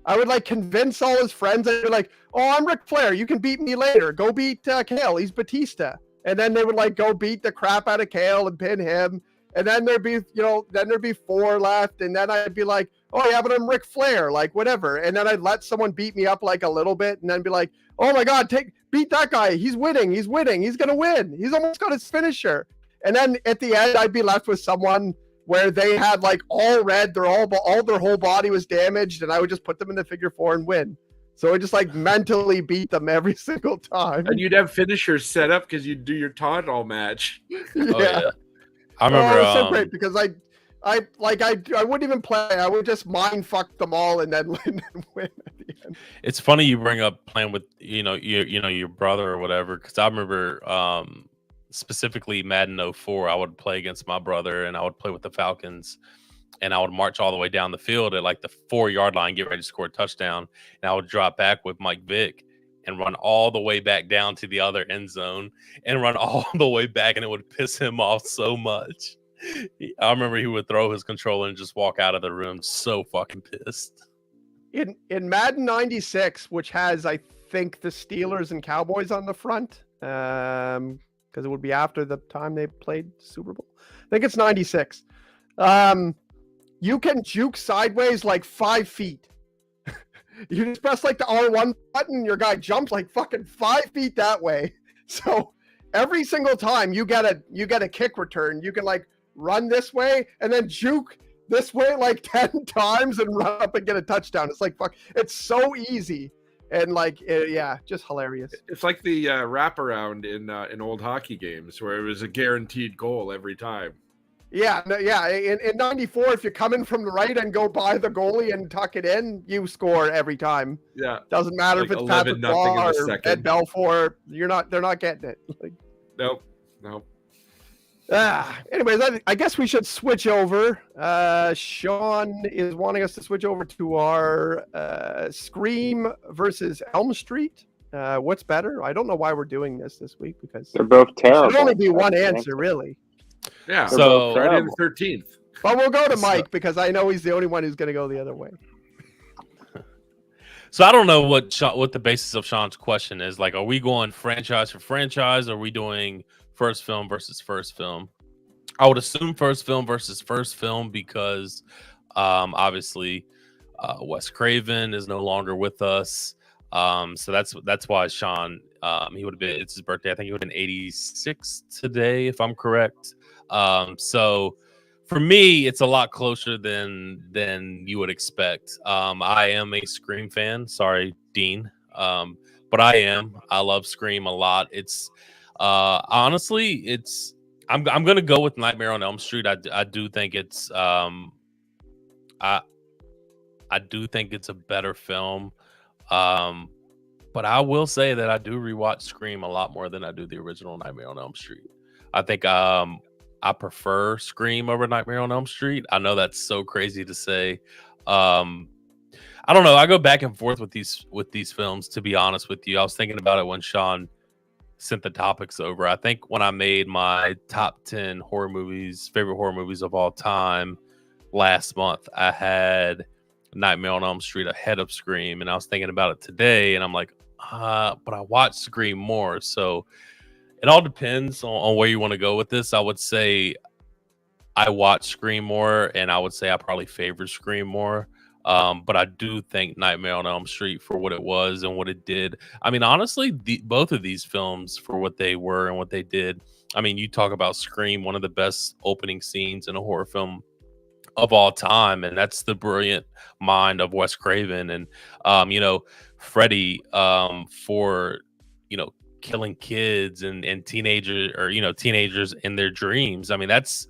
I would like convince all his friends. I'd be like, oh, I'm Ric Flair. You can beat me later. Go beat Kale. He's Batista. And then they would like go beat the crap out of Kale and pin him. And then there'd be 4 left. And then I'd be like, oh yeah, but I'm Ric Flair, like whatever. And then I'd let someone beat me up like a little bit and then be like, oh my God, beat that guy. He's winning. He's going to win. He's almost got his finisher. And then at the end, I'd be left with someone where they had like all red, all their whole body was damaged, and I would just put them in the figure 4 and win. So I just like mentally beat them every single time. And you'd have finishers set up because you'd do your taunt all match. Yeah. Oh, yeah. I remember. It was so great because I wouldn't even play. I would just mind fuck them all and then win at the end. It's funny you bring up playing with your brother or whatever, because I remember specifically Madden 04. I would play against my brother and I would play with the Falcons, and I would march all the way down the field at like the 4-yard line, get ready to score a touchdown, and I would drop back with Mike Vick and run all the way back down to the other end zone and run all the way back, and it would piss him off so much. I remember he would throw his controller and just walk out of the room so fucking pissed. In Madden 96, which has, I think, the Steelers and Cowboys on the front, because it would be after the time they played Super Bowl. I think it's 96. You can juke sideways like 5 feet. You just press like the R1 button, your guy jumps like fucking 5 feet that way. So every single time you get a kick return, you can like run this way and then juke this way like 10 times and run up and get a touchdown. It's like, fuck, it's so easy. And like, just hilarious. It's like the wraparound in old hockey games where it was a guaranteed goal every time. Yeah. In 94, if you come in from the right and go by the goalie and tuck it in, you score every time. Yeah. Doesn't matter like if it's Patrick Law or Ed Belfour. They're not getting it. Like, Nope. Anyways, I guess we should switch over. Sean is wanting us to switch over to our Scream versus Elm Street. What's better? I don't know why we're doing this week because they're both terrible. It should only be one answer, really. Yeah. So Friday the 13th. But we'll go to Mike because I know he's the only one who's going to go the other way. So I don't know what the basis of Sean's question is. Like, are we going franchise for franchise? Or are we doing first film versus first film? I would assume first film versus first film because obviously Wes Craven is no longer with us. So that's why Sean, he would have been, it's his birthday. I think he would have been 86 today, if I'm correct. So for me, it's a lot closer than you would expect. I am a Scream fan. Sorry, Dean. But I love Scream a lot. It's honestly, I'm gonna go with Nightmare on Elm Street. I do think it's I do think it's a better film. But I will say that I do rewatch Scream a lot more than I do the original Nightmare on Elm Street. I think I prefer Scream over Nightmare on Elm Street. I know that's so crazy to say. I don't know. I go back and forth with these films, to be honest with you. I was thinking about it when Sean sent the topics over. I think when I made my top 10 favorite horror movies of all time last month, I had Nightmare on Elm Street ahead of Scream, and I was thinking about it today, and I'm like, but I watched Scream more. So it all depends on where you want to go with this. I would say I watch Scream more, and I would say I probably favor Scream more. But I do think Nightmare on Elm Street, for what it was and what it did. I mean, honestly, both of these films, for what they were and what they did. I mean, you talk about Scream, one of the best opening scenes in a horror film of all time, and that's the brilliant mind of Wes Craven. And Freddy, for killing kids and teenagers, or teenagers in their dreams. I mean, that's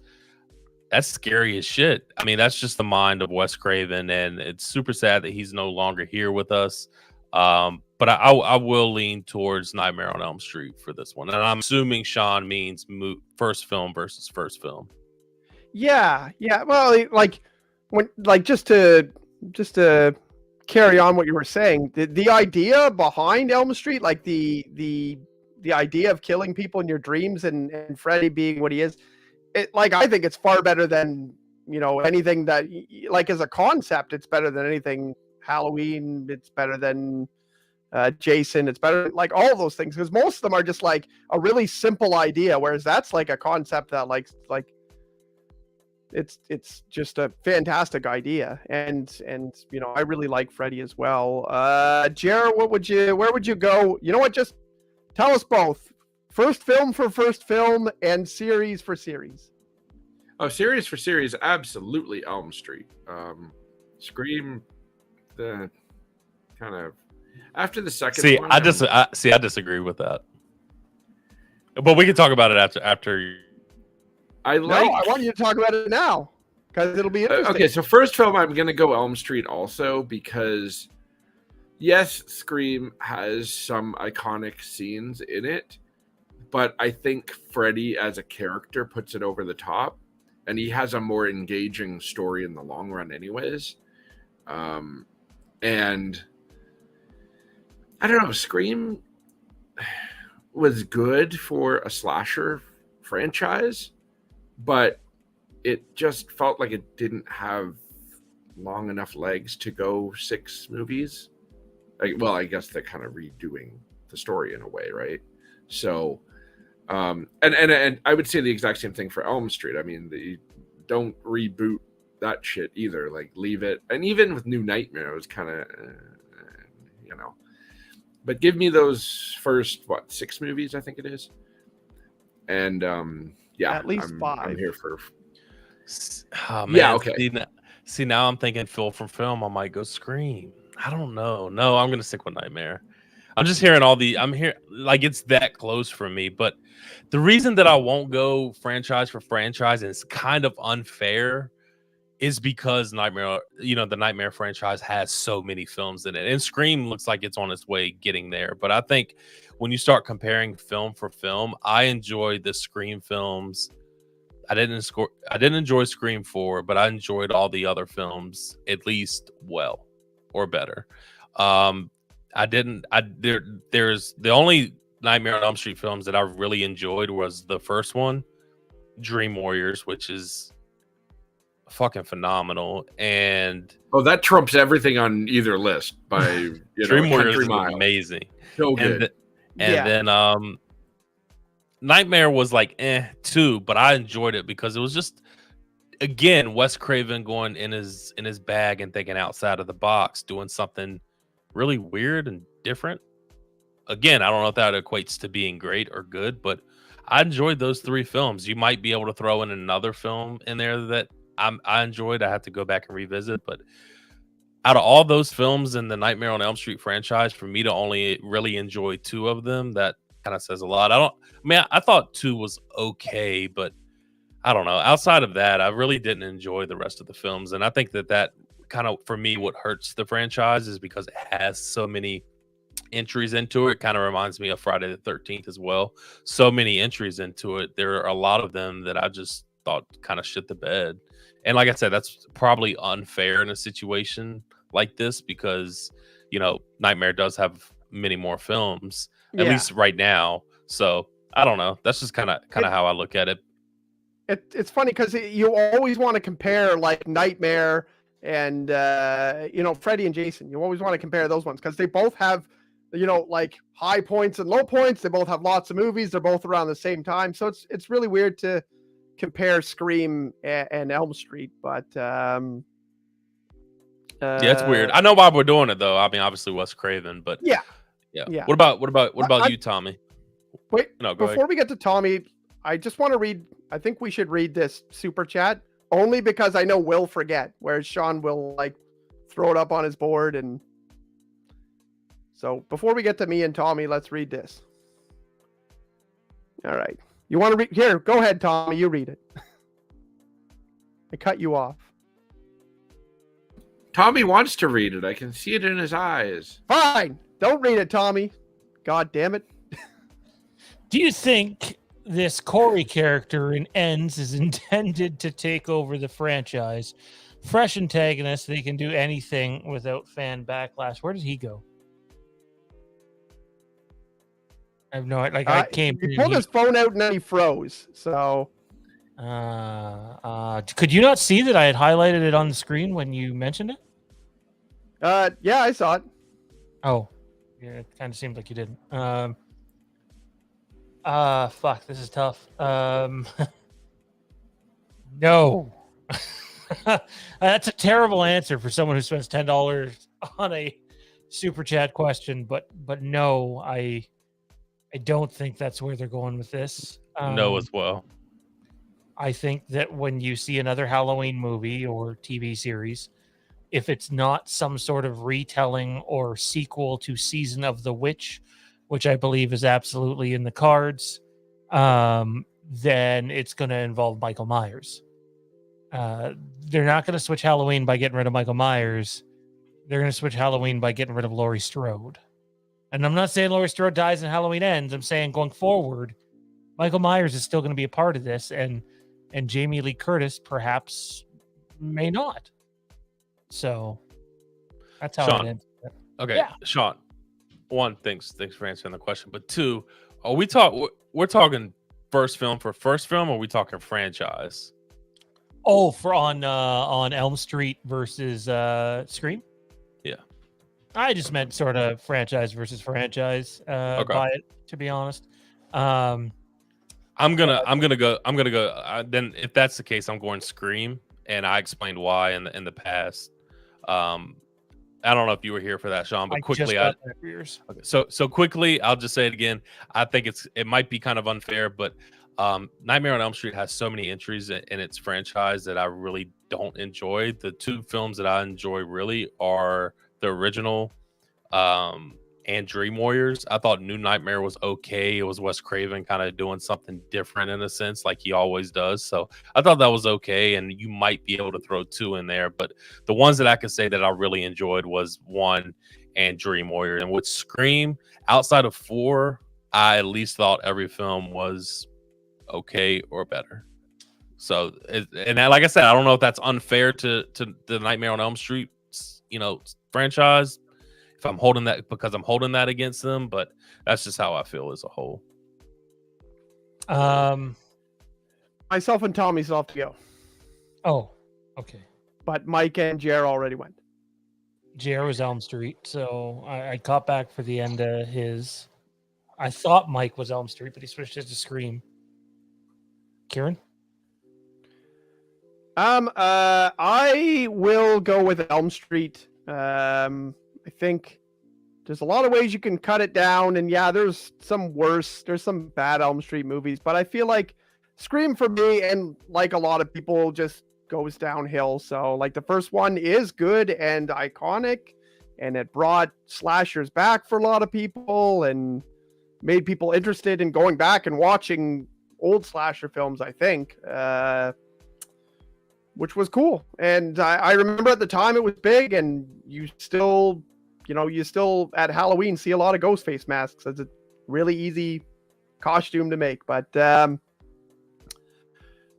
that's scary as shit. I mean, that's just the mind of Wes Craven, and it's super sad that he's no longer here with us. But I will lean towards Nightmare on Elm Street for this one, and I'm assuming Sean means first film versus first film. Yeah. Well, like just to carry on what you were saying, the idea behind Elm Street, like the idea of killing people in your dreams and Freddy being what he is, I think it's far better than, anything that, like, as a concept, it's better than anything Halloween. It's better than Jason. It's better, like, all those things, because most of them are just like a really simple idea, whereas that's like a concept that like it's just a fantastic idea. And I really like Freddy as well. Jared, where would you go? You know what? Just tell us both. First film for first film and series for series. Oh, series for series, absolutely Elm Street. Scream, the kind of after the second one. I disagree with that. But we can talk about it after. I want you to talk about it now because it'll be interesting. Okay, so first film, I'm going to go Elm Street also because, yes, Scream has some iconic scenes in it, but I think Freddy as a character puts it over the top, and he has a more engaging story in the long run anyways. And I don't know, Scream was good for a slasher franchise, but it just felt like it didn't have long enough legs to go 6 movies. Well, I guess they're kind of redoing the story in a way, right? So, and I would say the exact same thing for Elm Street. I mean, don't reboot that shit either. Like, leave it. And even with New Nightmare, it was kind of, But give me those first 6 movies, I think it is. And yeah, at least 5. I'm here for. Oh, man. Yeah, okay. See, now I'm thinking film for film. I might go Scream. I don't know. No, I'm gonna stick with Nightmare. I'm just hearing I'm here like it's that close for me. But the reason that I won't go franchise for franchise, and it's kind of unfair, is because Nightmare, the Nightmare franchise has so many films in it, and Scream looks like it's on its way getting there. But I think when you start comparing film for film, I enjoyed the Scream films. I didn't enjoy Scream 4, but I enjoyed all the other films at least well or better. There's the only Nightmare on Elm Street films that I really enjoyed was the first one, Dream Warriors, which is fucking phenomenal. And that trumps everything on either list by Dream Warriors is mile. Amazing. So good. Then Nightmare was like too, but I enjoyed it because it was just, again, Wes Craven going in his bag and thinking outside of the box, doing something really weird and different. Again, I don't know if that equates to being great or good, but I enjoyed those 3 films. You might be able to throw in another film in there that I enjoyed. I have to go back and revisit, but out of all those films in the Nightmare on Elm Street franchise, for me to only really enjoy 2 of them, that kind of says a lot. I thought 2 was okay, but I don't know. Outside of that, I really didn't enjoy the rest of the films. And I think that kind of, for me, what hurts the franchise is because it has so many entries into it. It kind of reminds me of Friday the 13th as well. So many entries into it. There are a lot of them that I just thought kind of shit the bed. And like I said, that's probably unfair in a situation like this because, Nightmare does have many more films, at least right now. So I don't know. That's just kind of how I look at it. It's funny because you always want to compare like Nightmare and Freddy and Jason. You always want to compare those ones because they both have like high points and low points. They both have lots of movies. They're both around the same time. So it's really weird to compare Scream and Elm Street, but it's weird. I know why we're doing it though. I mean, obviously Wes Craven, but yeah. What about you, Tommy? Wait, no, before we get to Tommy, I just want to read. I think we should read this super chat only because I know we'll forget, whereas Sean will like throw it up on his board. And so before we get to me and Tommy, let's read this. All right. You want to read? Here, go ahead, Tommy. You read it. I cut you off. Tommy wants to read it. I can see it in his eyes. Fine. Don't read it, Tommy. God damn it. Do you think this Corey character in Ends is intended to take over the franchise? Fresh antagonist, they can do anything without fan backlash. Where does he go? I have no idea. Like, I came. He pulled his phone out and then he froze. So, could you not see that I had highlighted it on the screen when you mentioned it? yeah, I saw it. Oh, yeah, it kind of seemed like you didn't. Fuck, this is tough. No. That's a terrible answer for someone who spends $10 on a super chat question, but no, I don't think that's where they're going with this. No, as well. I think that when you see another Halloween movie or TV series, if it's not some sort of retelling or sequel to Season of the Witch, which I believe is absolutely in the cards, then it's going to involve Michael Myers. They're not going to switch Halloween by getting rid of Michael Myers. They're going to switch Halloween by getting rid of Laurie Strode. And I'm not saying Laurie Strode dies and Halloween ends. I'm saying going forward, Michael Myers is still going to be a part of this, and Jamie Lee Curtis perhaps may not. So that's how Sean. it ends. Okay, Yeah. Sean. One, thanks for answering the question. But two, we're talking first film, or are we talking franchise? Oh, for on Elm Street versus Scream? Yeah. I just meant sort of franchise versus franchise by it, to be honest. I'm gonna go. Then if that's the case, I'm going Scream, and I explained why in the past. I don't know if you were here for that, Sean, but quickly, so quickly, I'll just say it again. I think it might be kind of unfair, but Nightmare on Elm Street has so many entries in its franchise that I really don't enjoy. The two films that I enjoy really are the original and Dream Warriors. I thought New Nightmare was okay. It was Wes Craven kind of doing something different in a sense, like he always does. So I thought that was okay, and you might be able to throw two in there. But the ones that I could say that I really enjoyed was 1 and Dream Warrior. And with Scream, outside of 4, I at least thought every film was okay or better. So, like I said, I don't know if that's unfair to the Nightmare on Elm Street, franchise. If I'm holding that against them, but that's just how I feel as a whole. Myself and Tommy still have to go. Oh, okay. But Mike and Jer already went. Jer was Elm Street, so I caught back for the end of his. I thought Mike was Elm Street, but he switched it to Scream. Kieran? I will go with Elm Street. I think there's a lot of ways you can cut it down, and yeah, there's some bad Elm Street movies, but I feel like Scream for me, and like a lot of people, just goes downhill. So like the first one is good and iconic, and it brought slashers back for a lot of people and made people interested in going back and watching old slasher films, I think, which was cool. And I remember at the time it was big, and you still at Halloween see a lot of Ghostface masks. It's a really easy costume to make. But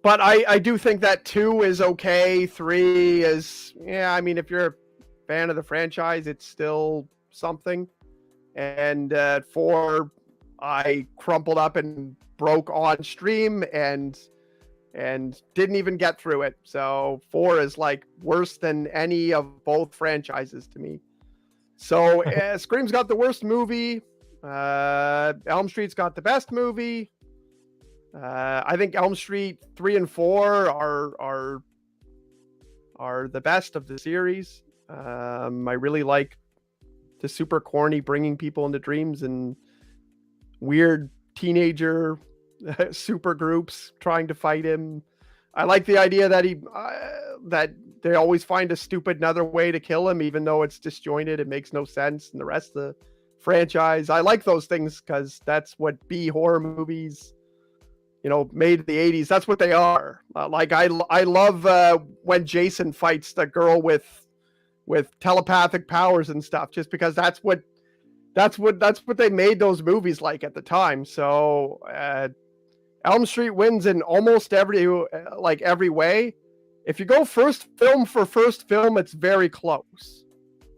I do think that 2 is okay. 3 is, yeah, I mean, if you're a fan of the franchise, it's still something. And 4, I crumpled up and broke on stream and didn't even get through it. So 4 is like worse than any of both franchises to me. So Scream's got the worst movie. Elm Street's got the best movie. I think Elm Street 3 and 4 are the best of the series. I really like the super corny bringing people into dreams and weird teenager super groups trying to fight him. I like the idea that that they always find a stupid another way to kill him, even though it's disjointed. It makes no sense in the rest of the franchise. I like those things because that's what B horror movies made in the 80s. That's what they are. Like I love when Jason fights the girl with telepathic powers and stuff, just because that's what they made those movies like at the time. So Elm Street wins in almost every way. If you go first film for first film, it's very close,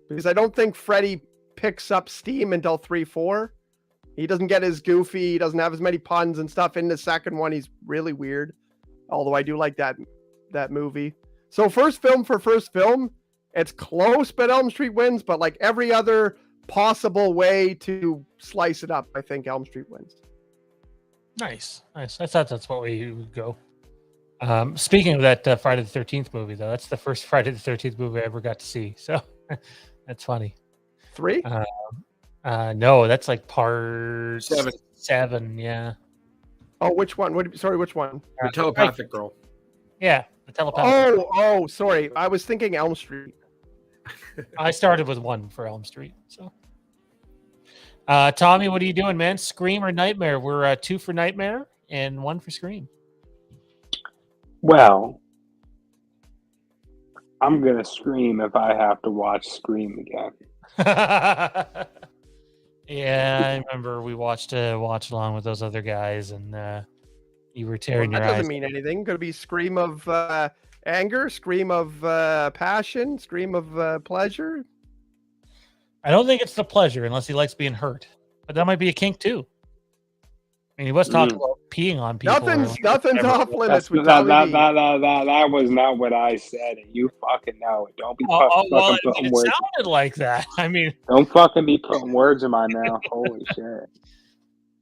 because I don't think Freddy picks up steam until 3-4. He doesn't get as goofy. He doesn't have as many puns and stuff. In the second one, he's really weird. Although I do like that movie. So first film for first film, it's close, but Elm Street wins. But like every other possible way to slice it up, I think Elm Street wins. Nice. I thought that's what we would go. Speaking of that Friday the 13th movie, though, that's the first Friday the 13th movie I ever got to see. So that's funny. 3? No, that's like part 7. Yeah. Oh, which one? Which one? The telepathic girl. Yeah, the telepathic. Oh, sorry. I was thinking Elm Street. I started with 1 for Elm Street. So, Tommy, what are you doing, man? Scream or Nightmare? We're 2 for Nightmare and 1 for Scream. Well, I'm gonna Scream if I have to watch Scream again. Yeah, I remember we watched along with those other guys, and you were tearing your eyes. That doesn't mean anything. Could be Scream of anger, Scream of passion, Scream of pleasure. I don't think it's the pleasure unless he likes being hurt, but that might be a kink too. I mean, he was talking about peeing on people. Nothing's off limits. That was not what I said, and you fucking know it. Don't be fucking putting words. It sounded like that. I mean, don't fucking be putting words in my mouth. Holy shit.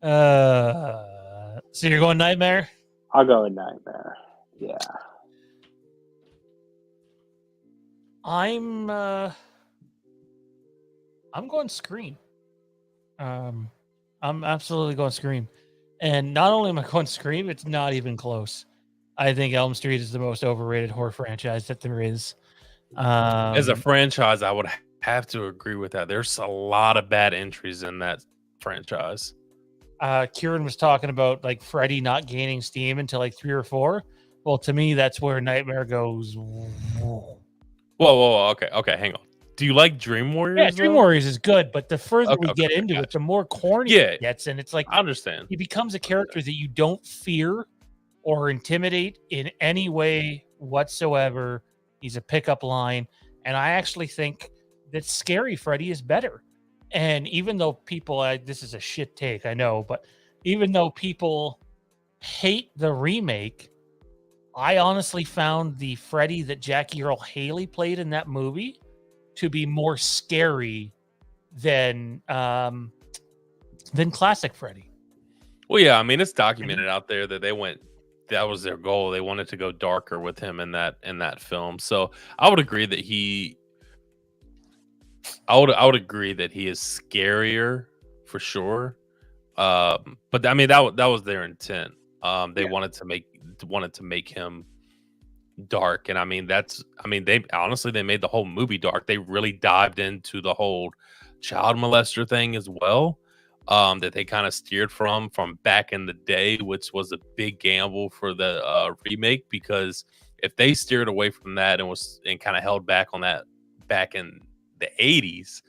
So you're going Nightmare? I'll go with Nightmare. Yeah. I'm going Scream. I'm absolutely going Scream. And not only am I going Scream, it's not even close. I think Elm Street is the most overrated horror franchise that there is. As a franchise, I would have to agree with that. There's a lot of bad entries in that franchise. Kieran was talking about like Freddy not gaining steam until like 3 or 4. Well, to me, that's where Nightmare goes. Whoa, okay, hang on. Do you like Dream Warriors? Yeah, Dream Warriors is good, but the further we get into it, the more corny it gets, and it's like I understand. He becomes a character that you don't fear or intimidate in any way whatsoever. He's a pickup line, and I actually think that Scary Freddy is better. And even though people, this is a shit take, I know, but even though people hate the remake, I honestly found the Freddy that Jackie Earle Haley played in that movie to be more scary than classic Freddy. Well, yeah, I mean, it's documented out there that that was their goal. They wanted to go darker with him in that film. So I would agree that I would agree that he is scarier for sure. But I mean, that was their intent. They wanted to make him dark, and I mean they honestly made the whole movie dark. They really dived into the whole child molester thing as well, that they kind of steered from back in the day, which was a big gamble for the remake, because if they steered away from that and kind of held back on that back in the 80s,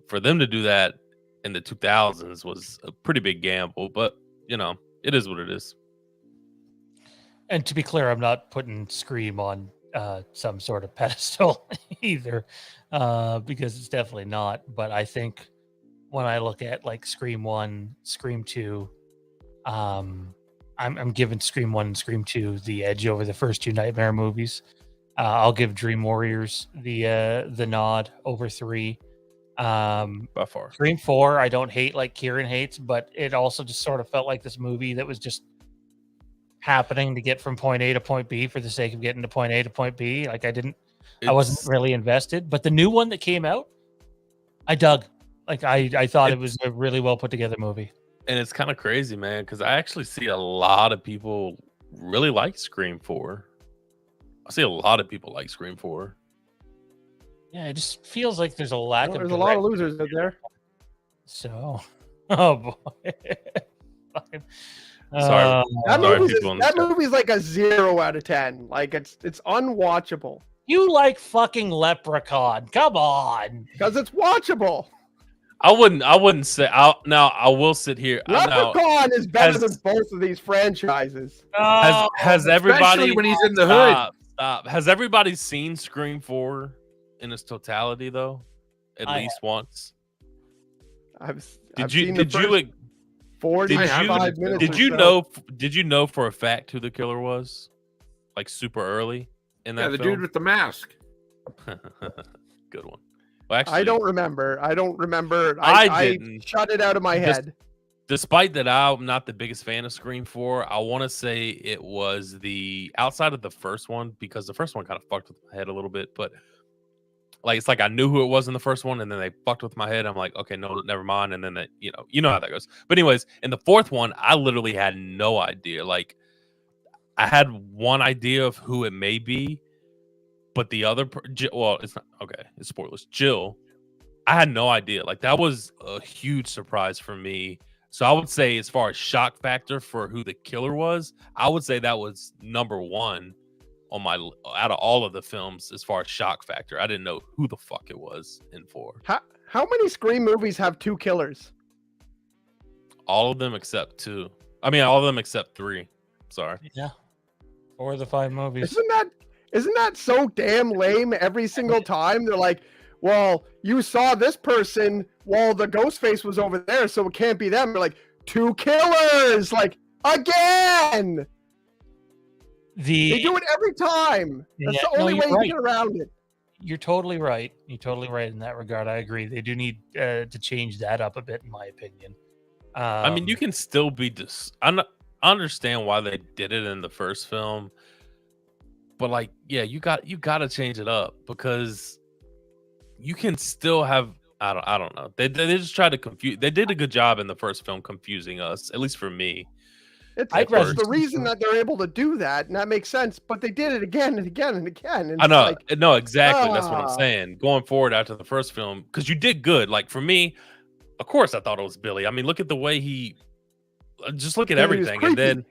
for them to do that in the 2000s was a pretty big gamble. But it is what it is. And to be clear, I'm not putting Scream on some sort of pedestal either, because it's definitely not. But I think when I look at like Scream 1, Scream 2, I'm giving Scream 1 and Scream 2 the edge over the first 2 Nightmare movies. I'll give Dream Warriors the nod over 3. By far. Scream 4, I don't hate like Kieran hates, but it also just sort of felt like this movie that was just happening to get from point A to point B for the sake of getting to point A to point B. Like I wasn't really invested. But the new one that came out, I dug. Like I thought it was a really well put together movie. And it's kind of crazy, man, because I actually see a lot of people really like Scream 4. I see a lot of people like Scream 4. Yeah, it just feels like there's a lack of. There's a lot of losers out there. So, oh boy. Sorry, That sorry, movie's people in the that chat. movie's like a 0 out of 10. Like it's unwatchable You like fucking Leprechaun. Come on. because it's watchable. I wouldn't say. I will sit here. Now, Leprechaun is better has- than both of these franchises. has everybody Especially when he's in the hood. Stop. Has everybody seen Scream 4 in its totality though? At I least once. I've Did seen you the first 45 minutes. did or you so. know did you know for a fact who the killer was? Like super early in that Yeah, the film? dude with the mask. Good one. Well, actually, I don't remember. I I didn't. shut it out of my head. Despite that, I'm not the biggest fan of Scream 4. I want to say it was the outside of the first one because the first one kind of fucked with my head a little bit. But like, it's like I knew who it was in the first one, and then they fucked with my head. I'm like, okay, no, never mind. And then they, you know how that goes. But anyways, in the fourth one, I literally had no idea. Like, I had one idea of who it may be, but the other, well, it's not okay. It's spoilers. Jill, I had no idea. Like, that was a huge surprise for me. So I would say, as far as shock factor for who the killer was, I would say that was number one on my out of all of the films as far as shock factor. I didn't know who the fuck it was in 4. How many Scream movies have 2 killers? All of them except 2. I mean, all of them except 3. Sorry. Yeah. 4 of the 5 movies. Isn't that so damn lame every single time? They're like, well, you saw this person while the ghost face was over there, so it can't be them. They're like, 2 killers, like, again. They do it every time. That's the only way you get around it. You're totally right. You're totally right in that regard. I agree. They do need to change that up a bit, in my opinion. I mean, you can still be I understand why they did it in the first film, but like, yeah, you got to change it up because you can still have. I don't know. They just tried to confuse. They did a good job in the first film confusing us, at least for me. It's the reason that they're able to do that, and that makes sense. But they did it again and again and again. And I know. like, No, exactly. That's what I'm saying. Going forward after the first film, because you did good. Like for me, of course, I thought it was Billy. I mean, look at the way he. Just look at everything, and then,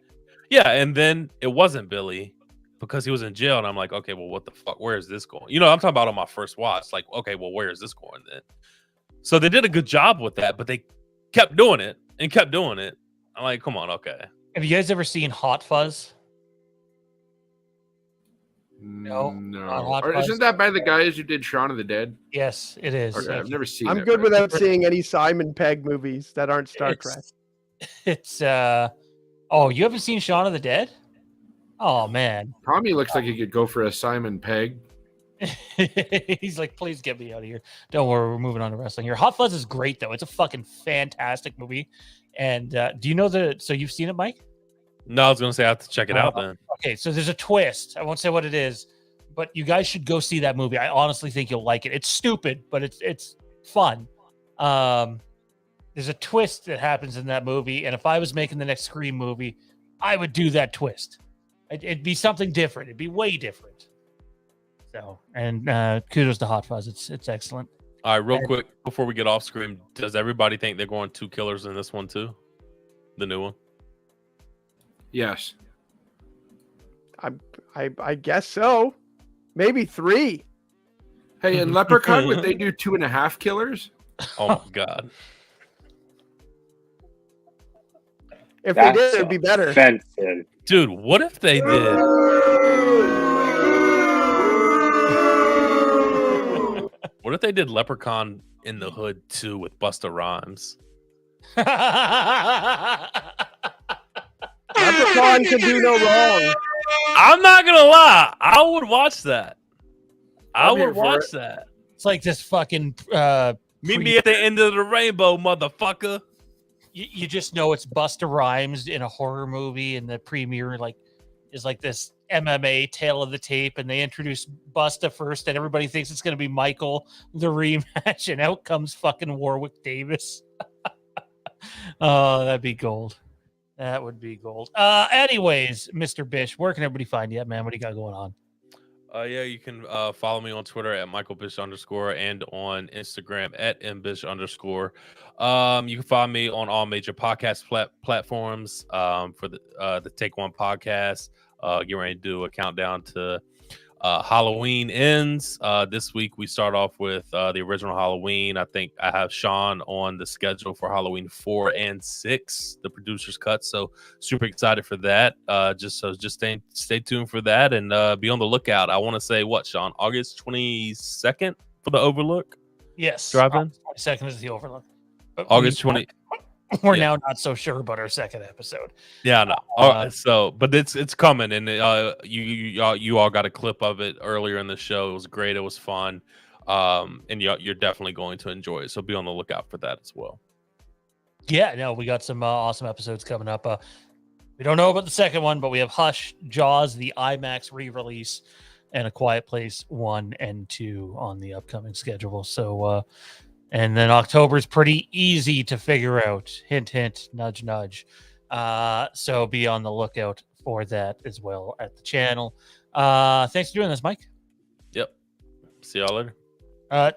and then it wasn't Billy because he was in jail, and I'm like, okay, well, what the fuck? Where is this going? You know, I'm talking about on my first watch. Like, okay, well, where is this going then? So they did a good job with that, but they kept doing it and kept doing it. I'm like, come on, okay. Have you guys ever seen Hot Fuzz? No. Hot Or Fuzz? isn't that by the guys who did Shaun of the Dead? Yes, it is. Okay, I've never seen it. I'm good without seeing any Simon Pegg movies that aren't Star Trek. It's oh, you haven't seen Shaun of the Dead? Oh man. Tommy looks like he could go for a Simon Pegg. He's like, please get me out of here. Don't worry, we're moving on to wrestling here. Hot Fuzz is great though. It's a fucking fantastic movie. And do you know so you've seen it, Mike? No, I was gonna say I have to check it out then. Okay, so there's a twist. I won't say what it is, but you guys should go see that movie. I honestly think you'll like it. It's stupid, but it's fun. There's a twist that happens in that movie, and if I was making the next Scream movie, I would do that twist. It'd be something different. It'd be way different. So, and kudos to Hot Fuzz. It's excellent. All right, real quick before we get off Scream, does everybody think they're going 2 killers in this one too? The new one? Yes. I guess so. Maybe 3. Hey, in Leprechaun, would they do 2.5 killers? Oh my god. If they did, it'd be better. Offensive. Dude, what if they did? What if they did Leprechaun in the Hood 2 with Busta Rhymes? Leprechaun can do no wrong. I'm not gonna lie, I would watch that. I I'm here would for watch it. that. It's like this fucking Meet me at the end of the rainbow, motherfucker. you just know it's Busta Rhymes in a horror movie, and the premiere is like this MMA tail of the tape, and they introduce Busta first, and everybody thinks it's going to be Michael the rematch, and out comes fucking Warwick Davis. Oh, that'd be gold. That would be gold. Anyways, Mr. Bish, where can everybody find you at, man? What do you got going on? Yeah, you can follow me on Twitter at @MichaelBish_ and on Instagram at @MBish_. You can follow me on all major podcast platforms for the Take One podcast. Get ready to do a countdown to Halloween ends. This week we start off with the original Halloween. I think I have Sean on the schedule for Halloween 4 and 6, the producer's cut. So super excited for that. Just stay tuned for that and be on the lookout. I want to say what, Sean, August 22nd for the Overlook? Yes. Drive-in? 22nd is the Overlook. But August 20. We're Yeah. now not so sure about our second episode. Yeah, no. But it's coming, and you all got a clip of it earlier in the show. It was great. It was fun, and you're definitely going to enjoy it. So be on the lookout for that as well. Yeah, no, we got some awesome episodes coming up. We don't know about the second one, but we have Hush, Jaws, the IMAX re-release, and A Quiet Place 1 and 2 on the upcoming schedule. So. And then October is pretty easy to figure out. Hint, hint, nudge, nudge. So be on the lookout for that as well at the channel. Thanks for doing this, Mike. Yep. See y'all later.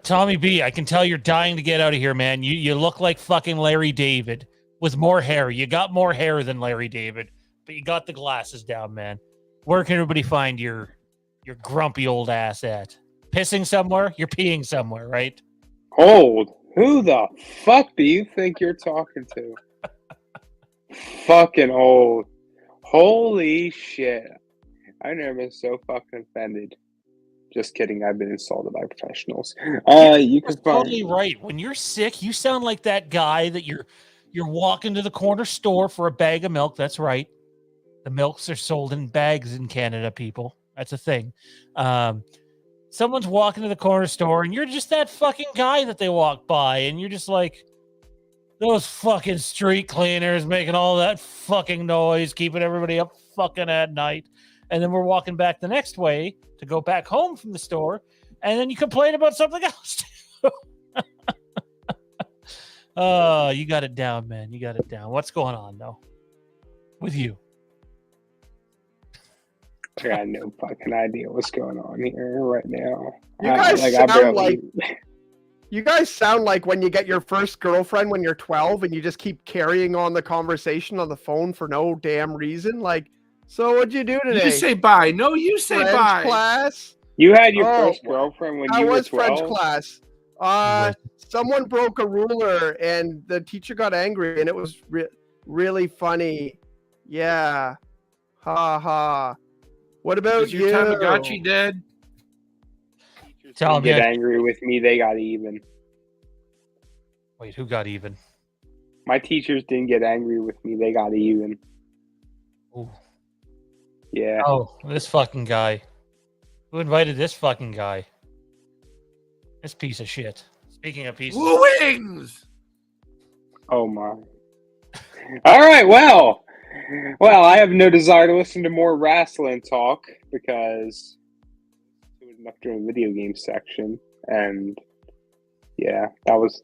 Tommy B, I can tell you're dying to get out of here, man. You look like fucking Larry David with more hair. You got more hair than Larry David, but you got the glasses down, man. Where can everybody find your grumpy old ass at? Pissing somewhere? You're peeing somewhere, right? Old? Who the fuck do you think you're talking to? Fucking old. Holy shit. I've never been so fucking offended. Just kidding. I've been insulted by professionals. You can totally right. When you're sick, you sound like that guy that you're walking to the corner store for a bag of milk. That's right. The milks are sold in bags in Canada, people. That's a thing. Someone's walking to the corner store and you're just that fucking guy that they walk by and you're just like, those fucking street cleaners making all that fucking noise, keeping everybody up fucking at night. And then we're walking back the next way to go back home from the store. And then you complain about something else. Oh, you got it down, man. You got it down. What's going on though with you? I got no fucking idea what's going on here right now. You guys sound like when you get your first girlfriend when you're 12 and you just keep carrying on the conversation on the phone for no damn reason. Like, so what'd you do today? You say bye. No, you say French bye. Class? You had your first girlfriend when you were 12? French class. Someone broke a ruler and the teacher got angry and it was really funny. Yeah. Ha ha. What about Is your Tamagotchi dead? Tell them get angry with me, they got even. Wait, who got even? My teachers didn't get angry with me, they got even. Ooh. Yeah. Oh, this fucking guy. Who invited this fucking guy? This piece of shit. Speaking of pieces. Wings! Oh my. All right, well, I have no desire to listen to more wrestling talk because it was enough during the video game section, and yeah, that was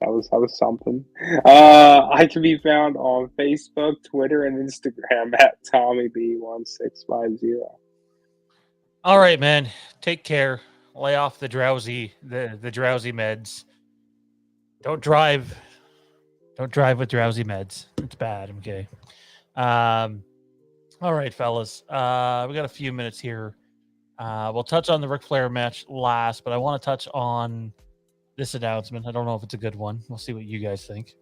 something. I can be found on Facebook, Twitter, and Instagram at TommyB1650. All right, man. Take care. Lay off the drowsy meds. Don't drive with drowsy meds. It's bad. Okay. All right, fellas. We got a few minutes here. We'll touch on the Ric Flair match last, but I want to touch on this announcement. I don't know if it's a good one. We'll see what you guys think.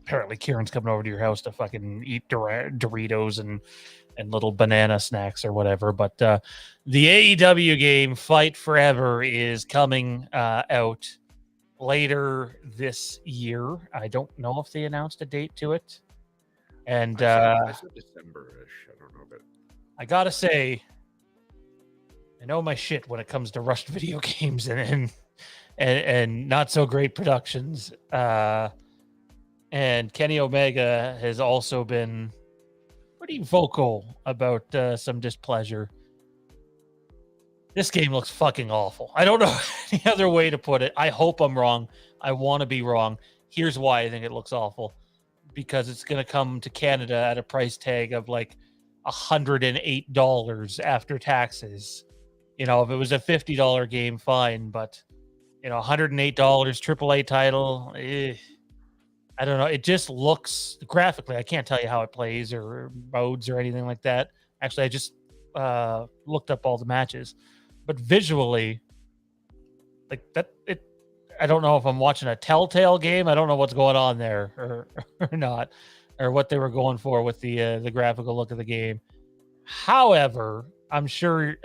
Apparently, Kieran's coming over to your house to fucking eat Doritos and little banana snacks or whatever. But the AEW game Fight Forever is coming out later this year. I don't know if they announced a date to it. And I said December-ish. I don't know, but I gotta say, I know my shit when it comes to rushed video games and not so great productions. And Kenny Omega has also been pretty vocal about some displeasure. This game looks fucking awful. I don't know any other way to put it. I hope I'm wrong. I want to be wrong. Here's why I think it looks awful. Because it's going to come to Canada at a price tag of like $108 after taxes. if it was a $50 game, fine, but $108 AAA title. I don't know. It just looks graphically. I can't tell you how it plays or modes or anything like that. Actually, I just looked up all the matches, but visually, like that, I don't know if I'm watching a Telltale game. I don't know what's going on there or not, or what they were going for with the graphical look of the game. However, I'm sure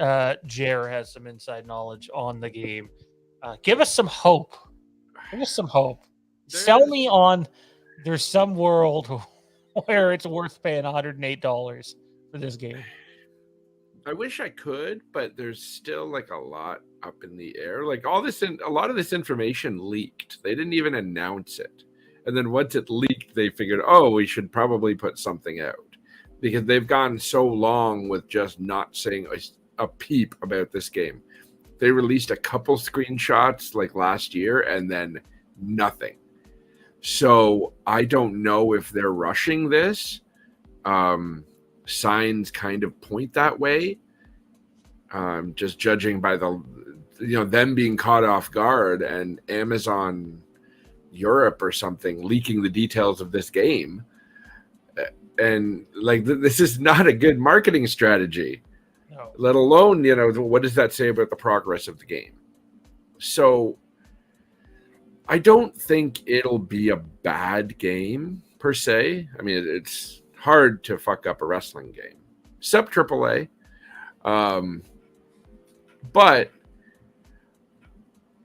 Jer has some inside knowledge on the game. Give us some hope. Give us some hope. Sell me on there's some world where it's worth paying $108 for this game. I wish I could, but there's still like a lot up in the air. Like a lot of this information leaked. They didn't even announce it. And then once it leaked, they figured, we should probably put something out, because they've gone so long with just not saying a peep about this game. They released a couple screenshots like last year and then nothing. So I don't know if they're rushing this. Signs kind of point that way. Just judging by them being caught off guard and Amazon Europe or something leaking the details of this game. And like, this is not a good marketing strategy. No. Let alone, what does that say about the progress of the game? So I don't think it'll be a bad game per se. I mean, it's hard to fuck up a wrestling game, except AAA. But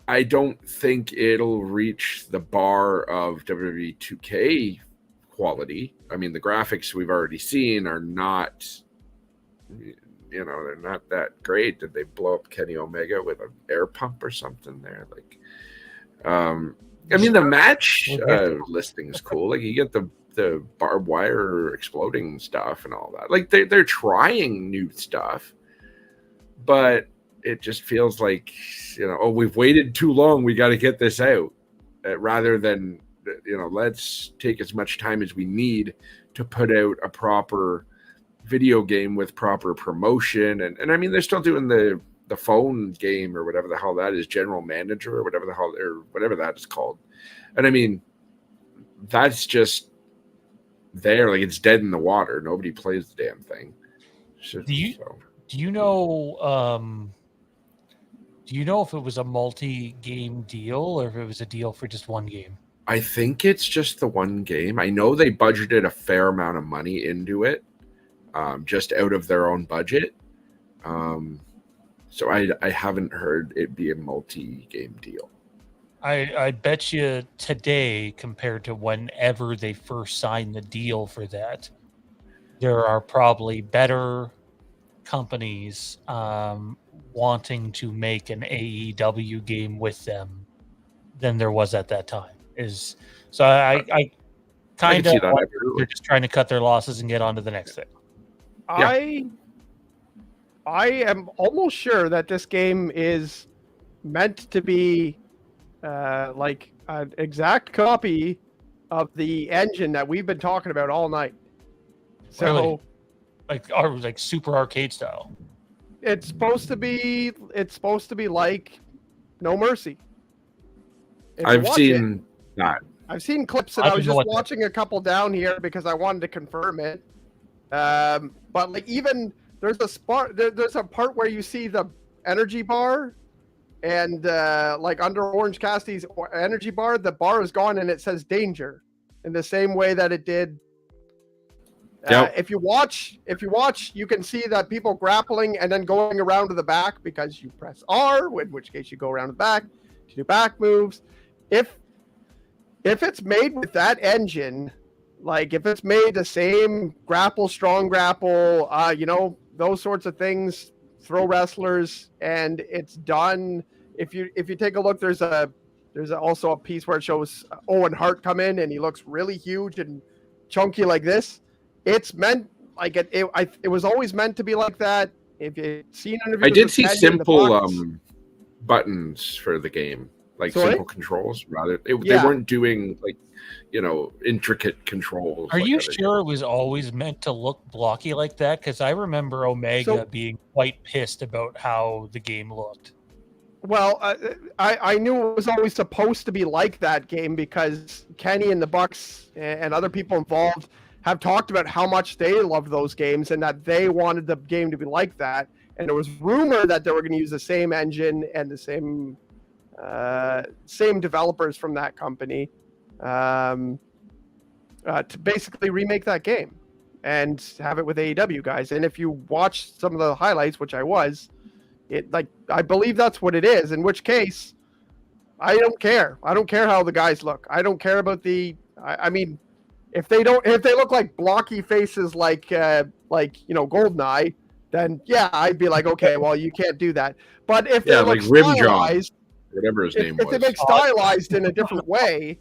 I don't think it'll reach the bar of WWE 2K quality. I mean, the graphics we've already seen are not, they're not that great. Did they blow up Kenny Omega with an air pump or something there? Like, I mean, the match listing is cool. Like, you get the barbed wire exploding stuff and all that. Like, they're trying new stuff, but it just feels like, we've waited too long. We got to get this out, rather than, let's take as much time as we need to put out a proper video game with proper promotion. And I mean, they're still doing the phone game or whatever the hell that is, General Manager or whatever the hell, or whatever that is called. And I mean, that's just there. Like, it's dead in the water. Nobody plays the damn thing. Do you know if it was a multi-game deal or if it was a deal for just one game? I think it's just the one game. I know they budgeted a fair amount of money into it, just out of their own budget. So I haven't heard it be a multi-game deal. I bet you today, compared to whenever they first signed the deal for that, there are probably better companies wanting to make an AEW game with them than there was at that time. I kind of they're just trying to cut their losses and get on to the next thing. Yeah. I am almost sure that this game is meant to be like an exact copy of the engine that we've been talking about all night. So, really? like super arcade style. It's supposed to be like No Mercy. I've seen that. I've seen clips, and I was just watching a couple down here because I wanted to confirm it. But like, even there's a part where you see the energy bar, and like under Orange Cassidy's energy bar, the bar is gone and it says danger in the same way that it did. Yep. If you watch, you can see that people grappling and then going around to the back because you press R, in which case you go around the back to do back moves. If it's made with that engine, like if it's made the same grapple, strong grapple, those sorts of things, throw wrestlers, and it's done. If you take a look, there's also a piece where it shows Owen Hart come in and he looks really huge and chunky like this. It's meant like it was always meant to be like that. If you've seen interviews, I did see simple buttons for the game. like Sorry? simple controls. Rather, they Yeah. weren't doing like, intricate controls. Are like you other sure it was always meant to look blocky like that? Because I remember Omega being quite pissed about how the game looked. Well, I knew it was always supposed to be like that game because Kenny and the Bucks and other people involved have talked about how much they love those games and that they wanted the game to be like that. And there was rumor that they were going to use the same engine and the same developers from that company to basically remake that game and have it with AEW guys. And if you watch some of the highlights, which I was, I believe that's what it is. In which case, I don't care. I don't care how the guys look. I don't care about I mean, if they look like blocky faces like Goldeneye, then yeah, I'd be like, okay, well, you can't do that. But if they look stylized, whatever his name was, if they make stylized in a different way,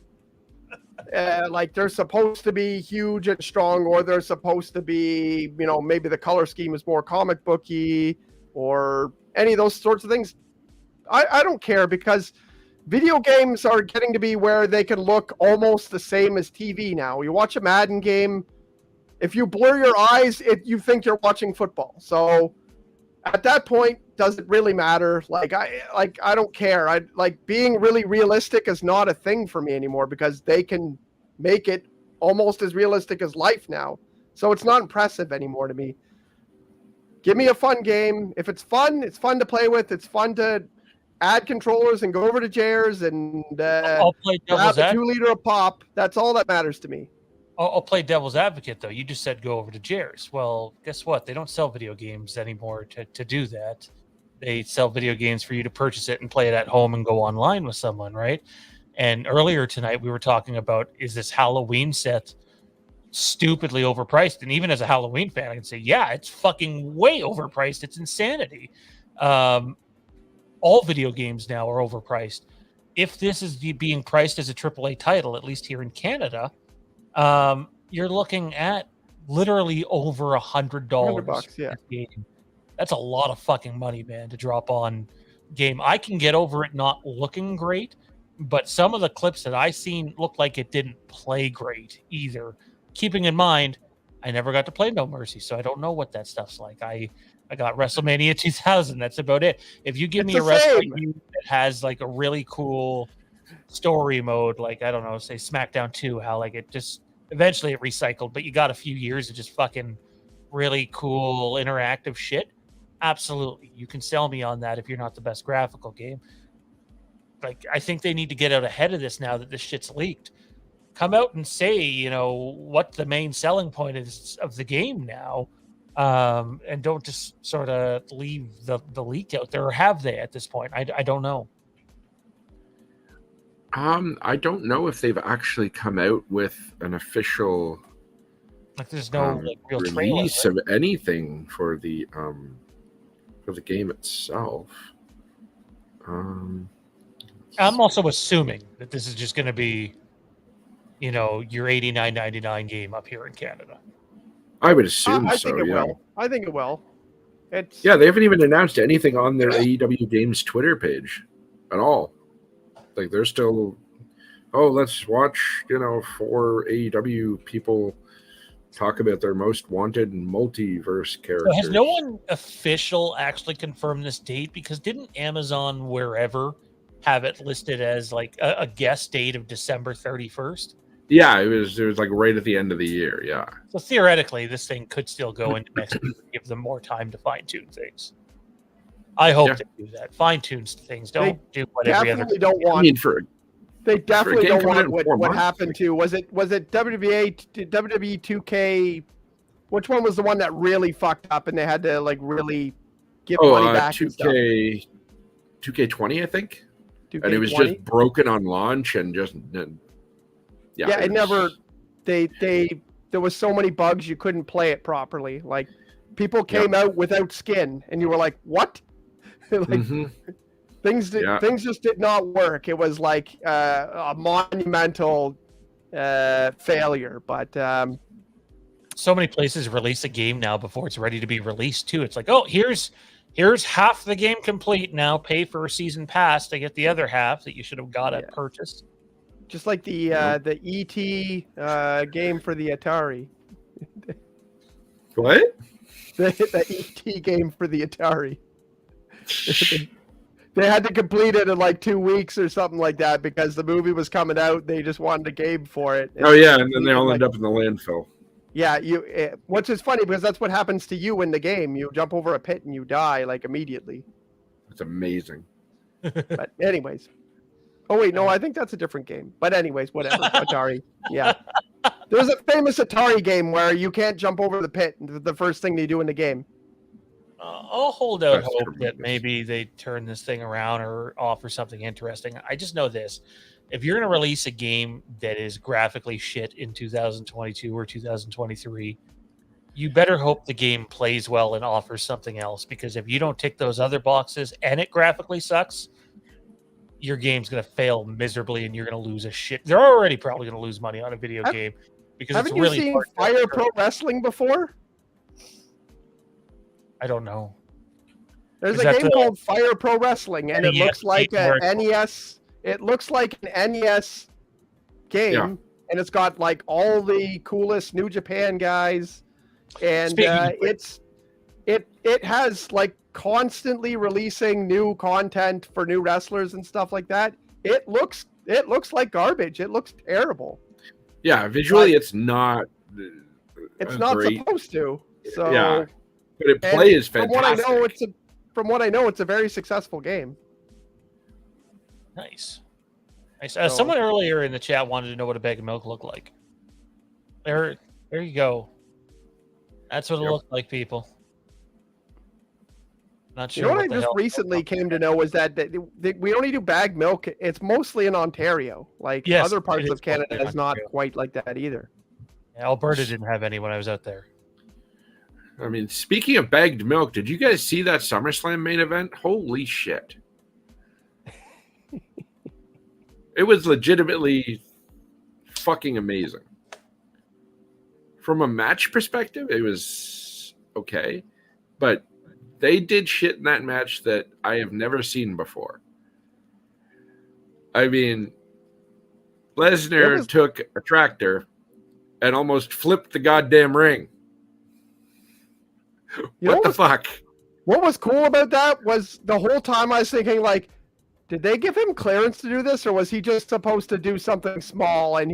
like they're supposed to be huge and strong, or they're supposed to be, maybe the color scheme is more comic booky, or any of those sorts of things, I don't care, because video games are getting to be where they can look almost the same as TV now. You watch a Madden game, if you blur your eyes, you think you're watching football. So at that point, does it really matter? I don't care. Being really realistic is not a thing for me anymore, because they can make it almost as realistic as life now. So it's not impressive anymore to me. Give me a fun game. If it's fun to play with. It's fun to add controllers and go over to Jers and I'll play devil's grab a 2 liter of pop. That's all that matters to me. I'll play devil's advocate, though. You just said go over to Jers. Well, guess what? They don't sell video games anymore to do that. They sell video games for you to purchase it and play it at home and go online with someone, right? And earlier tonight, we were talking about, is this Halloween set stupidly overpriced? And even as a Halloween fan, I can say, yeah, it's fucking way overpriced. It's insanity. All video games now are overpriced. If this is being priced as a AAA title, at least here in Canada, you're looking at literally over $100. $100, yeah. Game. That's a lot of fucking money, man, to drop on game. I can get over it not looking great, but some of the clips that I seen looked like it didn't play great either. Keeping in mind, I never got to play No Mercy, so I don't know what that stuff's like. I got WrestleMania 2000. That's about it. If you give me a wrestling game that has like a really cool story mode, like, I don't know, say SmackDown 2, how like it just eventually it recycled, but you got a few years of just fucking really cool interactive shit. Absolutely. You can sell me on that if you're not the best graphical game. Like, I think they need to get out ahead of this now that this shit's leaked. Come out and say, what the main selling point is of the game now. And don't just sort of leave the leak out there, or have they at this point? I don't know. I don't know if they've actually come out with an official there's no real release trailer, of anything for the game itself. I'm also assuming that this is just going to be, your $89.99 game up here in Canada. I would assume I so. think it yeah. will. I think it will. Yeah, they haven't even announced anything on their AEW Games Twitter page at all. Like, they're still, let's watch, 4 AEW people talk about their most wanted multiverse characters. So has no one official actually confirmed this date? Because didn't Amazon wherever have it listed as like a guest date of December 31st? Yeah, it was like right at the end of the year. Yeah. So theoretically, this thing could still go into next week, give them more time to fine tune things. I hope they do that. Fine tune things. Don't do what every other. Don't want. They definitely don't want what happened to. Was it WWE 2K? Which one was the one that really fucked up and they had to like really give money back? 2K20, I think. 2K20? And it was just broken on launch and just. Yeah, it never. There was so many bugs you couldn't play it properly. Like, people came out without skin, and you were like, "What?" Things just did not work. It was like a monumental failure. But so many places release a game now before it's ready to be released too. It's like, oh, here's Here's half the game complete now. Pay for a season pass to get the other half that you should have got at purchase. Just like the ET game for the Atari. What? The ET game for the Atari. They had to complete it in like 2 weeks or something like that because the movie was coming out. They just wanted a game for it. Oh yeah, and then they all end up in the landfill. Yeah, which is funny because that's what happens to you in the game. You jump over a pit and you die like immediately. It's amazing. But anyways. Oh wait, no, I think that's a different game. But anyways, whatever. Atari. Yeah. There's a famous Atari game where you can't jump over the pit. The first thing they do in the game. I'll hold out That's hope tremendous. that maybe they turn this thing around or offer something interesting. I just know this. If you're going to release a game that is graphically shit in 2022 or 2023, you better hope the game plays well and offers something else. Because if you don't tick those other boxes and it graphically sucks, your game's going to fail miserably and you're going to lose a shit. They're already probably going to lose money on a video game because it's Haven't really you seen hard to Fire control. Pro Wrestling before? I don't know. There's Is a that game the called Fire Pro Wrestling, and it NES looks like game where an NES. It looks like an NES game, Yeah. and it's got like all the coolest New Japan guys, and Speaking of it has like constantly releasing new content for new wrestlers and stuff like that. It looks like garbage. It looks terrible. Yeah, visually it's not. It's not great. supposed to. So Yeah, but it and plays from fantastic. what I know, it's a very successful game. Nice. So- Someone earlier in the chat wanted to know what a bag of milk looked like. There you go. That's what it Yep. looked like, people. Not You sure. know what I the just hell- recently came to know was that we only do bag milk. It's mostly in Ontario. Like Yes, other it parts is of Canada mostly in is not Ontario. quite like that either. Yeah, Alberta didn't have any when I was out there. I mean, speaking of bagged milk, did you guys see that SummerSlam main event? Holy shit. It was legitimately fucking amazing. From a match perspective, it was okay. But they did shit in that match that I have never seen before. I mean, Lesnar took a tractor and almost flipped the goddamn ring. You know What the fuck? What was cool about that was the whole time I was thinking, like, did they give him clearance to do this, or was he just supposed to do something small and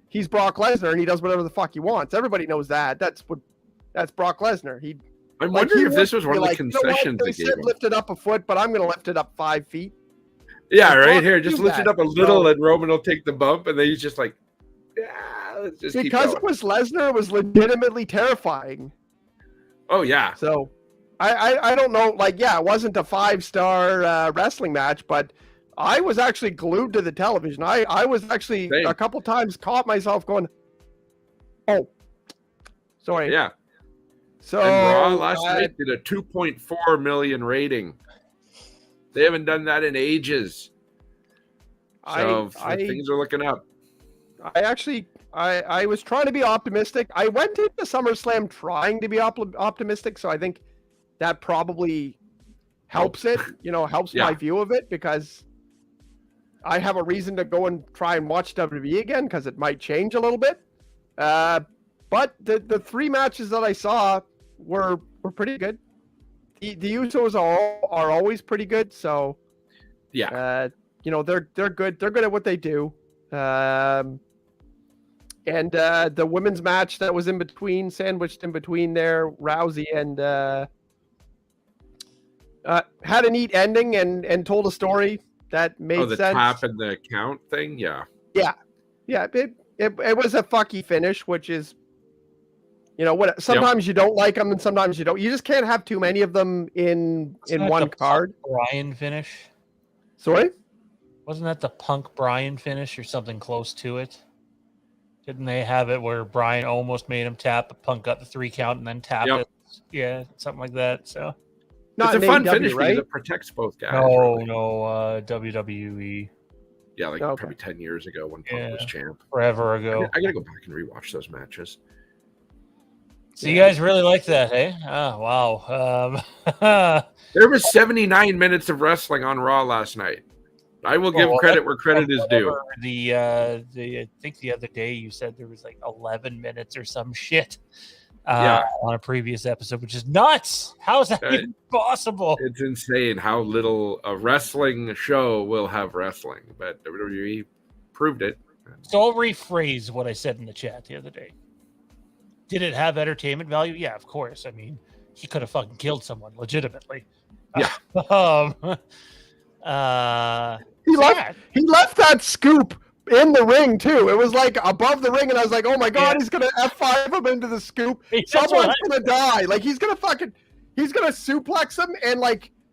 he's Brock Lesnar and he does whatever the fuck he wants? Everybody knows that. That's Brock Lesnar. I'm Like, wondering he if this wants was to one be of the like, you know what? concessions They they said gave him. lift it up a foot, but I'm going to lift it up 5 feet. Yeah, Like, right fuck here. you, Just lift it man. up a little So- and Roman will take the bump. And then he's just like, yeah, let's just keep Because going. it was Lesnar, it was legitimately terrifying. Oh, yeah. So I don't know, like, yeah, it wasn't a 5-star wrestling match, but I was actually glued to the television. I was actually Same. a couple times caught myself going, oh, sorry. Yeah. So And Raw last night did a 2.4 million rating. They haven't done that in ages. So things are looking up. I was trying to be optimistic. I went into SummerSlam trying to be optimistic, so I think that probably helps it, helps Yeah. my view of it, because I have a reason to go and try and watch WWE again, because it might change a little bit. But the 3 matches that I saw were pretty good. The Usos are always pretty good, so Yeah. they're good. They're good at what they do. And the women's match that was in between, sandwiched in between there, Rousey and had a neat ending and told a story that made the sense. tap and the count thing. Yeah. Yeah, it was a fucky finish, which is, what sometimes you don't like them and sometimes you don't. You just can't have too many of them in Wasn't that one the card. Punk Bryan finish? Sorry? Wasn't that the Punk Bryan finish or something close to it? Didn't they have it where Bryan almost made him tap, but Punk got the 3 count and then tapped Yep. it? Yeah, something like that. So Not It's a in fun AEW, finish right? because it protects both guys. no, really. WWE Yeah, like Okay. probably 10 years ago when Punk was champ. forever ago. I gotta go back and rewatch those matches. So you guys really like that, hey? Oh, wow. There was 79 minutes of wrestling on Raw last night. I will give credit where credit is due. I think the other day you said there was like 11 minutes or some shit Yeah. on a previous episode, which is nuts. How is that even possible? It's insane how little a wrestling show will have wrestling, but WWE proved it. So I'll rephrase what I said in the chat the other day. Did it have entertainment value? Yeah, of course. I mean, he could have fucking killed someone legitimately. Yeah. He left that scoop in the ring too. It was like above the ring, and I was like, "Oh my god, he's gonna F5 him into the scoop. Someone's gonna die. Like he's gonna suplex him and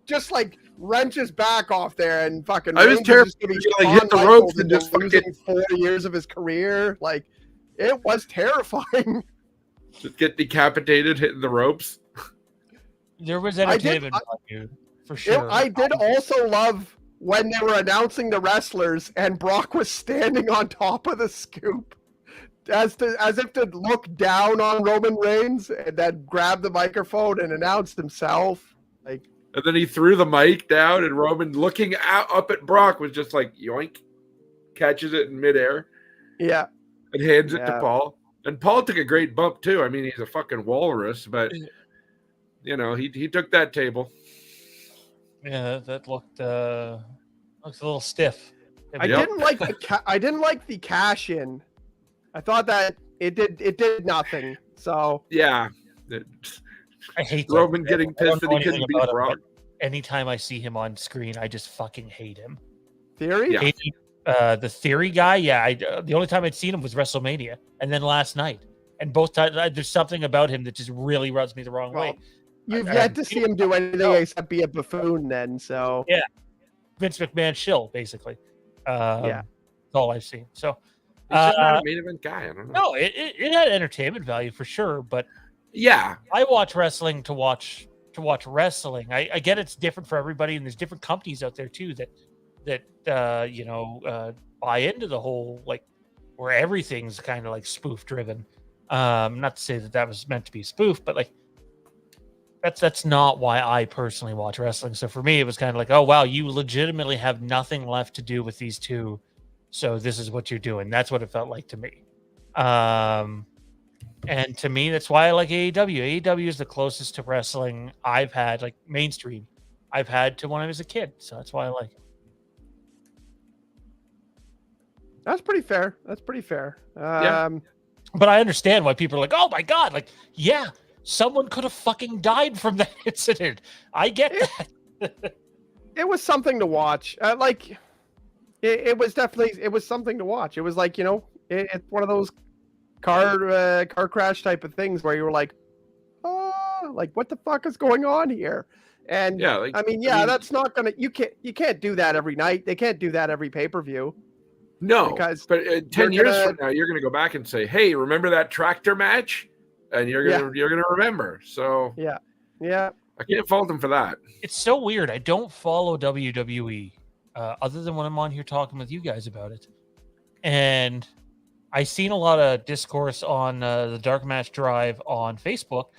just wrench his back off there and fucking." I was terrified. Hit the ropes and just losing 4 years of his career. Like it was terrifying. Just get decapitated hitting the ropes. There was entertainment value for sure. I did also love when they were announcing the wrestlers and Brock was standing on top of the scoop as if to look down on Roman Reigns and then grab the microphone and announce himself. And then he threw the mic down and Roman looking up at Brock was just like yoink, catches it in midair. Yeah. And hands it to Paul. And Paul took a great bump too. I mean, he's a fucking walrus, but he took that table. Yeah, that looks a little stiff. I didn't like the cash in. I thought that it did nothing. So yeah, I hate Roman getting pissed that he couldn't beat Brock. Anytime I see him on screen, I just fucking hate him. Theory? Yeah. The Theory guy, the only time I'd seen him was WrestleMania, and then last night. And both times, there's something about him that just really rubs me the wrong way. You've yet to see him do anything except be a buffoon then, so... Yeah. Vince McMahon shill, basically. That's all I've seen. So, he's just not a main event guy. I don't know. No, it had entertainment value for sure, but... Yeah. I watch wrestling to watch wrestling. I get it's different for everybody, and there's different companies out there, too, that buy into the whole, where everything's kind of spoof driven. Not to say that was meant to be spoof, but that's not why I personally watch wrestling. So for me, it was kind of oh wow, you legitimately have nothing left to do with these two, so this is what you're doing. That's what it felt like to me. And to me, that's why I like AEW. AEW is the closest to wrestling I've had, mainstream, I've had to when I was a kid. So that's why I like it. That's pretty fair. But I understand why people are oh my god, someone could have fucking died from that incident. I get that. It was something to watch. It was something to watch. It was it's one of those car crash type of things where you were what the fuck is going on here? And that's not gonna. You can't do that every night. They can't do that every pay-per-view. No, but 10 years from now, you're going to go back and say, "Hey, remember that tractor match?" And you're going to remember. So yeah, I can't fault them for that. It's so weird. I don't follow WWE other than when I'm on here talking with you guys about it, and I seen a lot of discourse on the Dark Match Drive on Facebook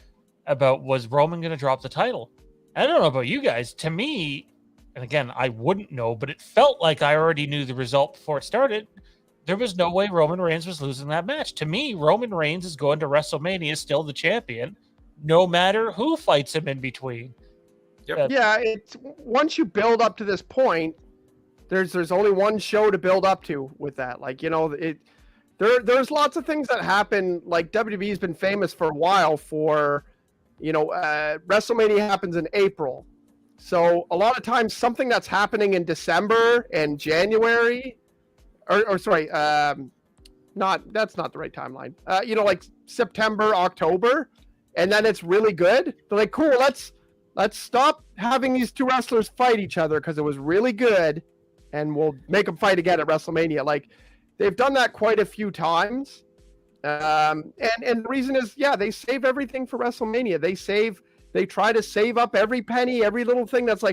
about was Roman going to drop the title. I don't know about you guys. To me. And again, I wouldn't know, but it felt like I already knew the result before it started. There was no way Roman Reigns was losing that match. To me, Roman Reigns is going to WrestleMania still the champion, no matter who fights him in between. Yep. Yeah, it's once you build up to this point, there's only one show to build up to with that. There's lots of things that happen. WWE's been famous for a while for, WrestleMania happens in April. So a lot of times something that's happening in December and January, that's not the right timeline. September, October, and then it's really good. They're cool, let's stop having these two wrestlers fight each other because it was really good, and we'll make them fight again at WrestleMania. They've done that quite a few times. And the reason is, they save everything for WrestleMania. They try to save up every penny, every little thing that's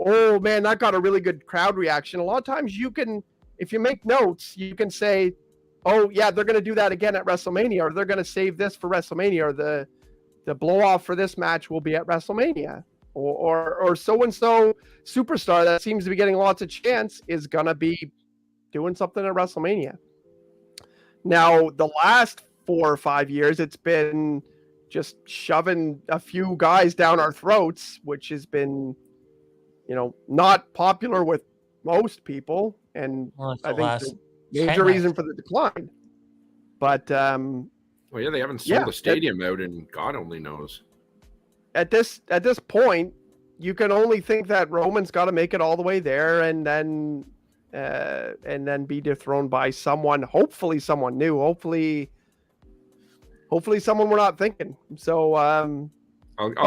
oh man, that got a really good crowd reaction. A lot of times if you make notes, you can say, oh yeah, they're going to do that again at WrestleMania, or they're going to save this for WrestleMania, or the blow off for this match will be at WrestleMania, or so and so superstar that seems to be getting lots of chance is gonna be doing something at WrestleMania. Now, the last 4 or 5 years, it's been just shoving a few guys down our throats, which has been, not popular with most people, and I think the major reason for the decline. But well, yeah, they haven't sold the stadium out, and God only knows. At this point, you can only think that Roman's got to make it all the way there, and then be dethroned by someone. Hopefully, someone new. Hopefully, someone we're not thinking. So, I'll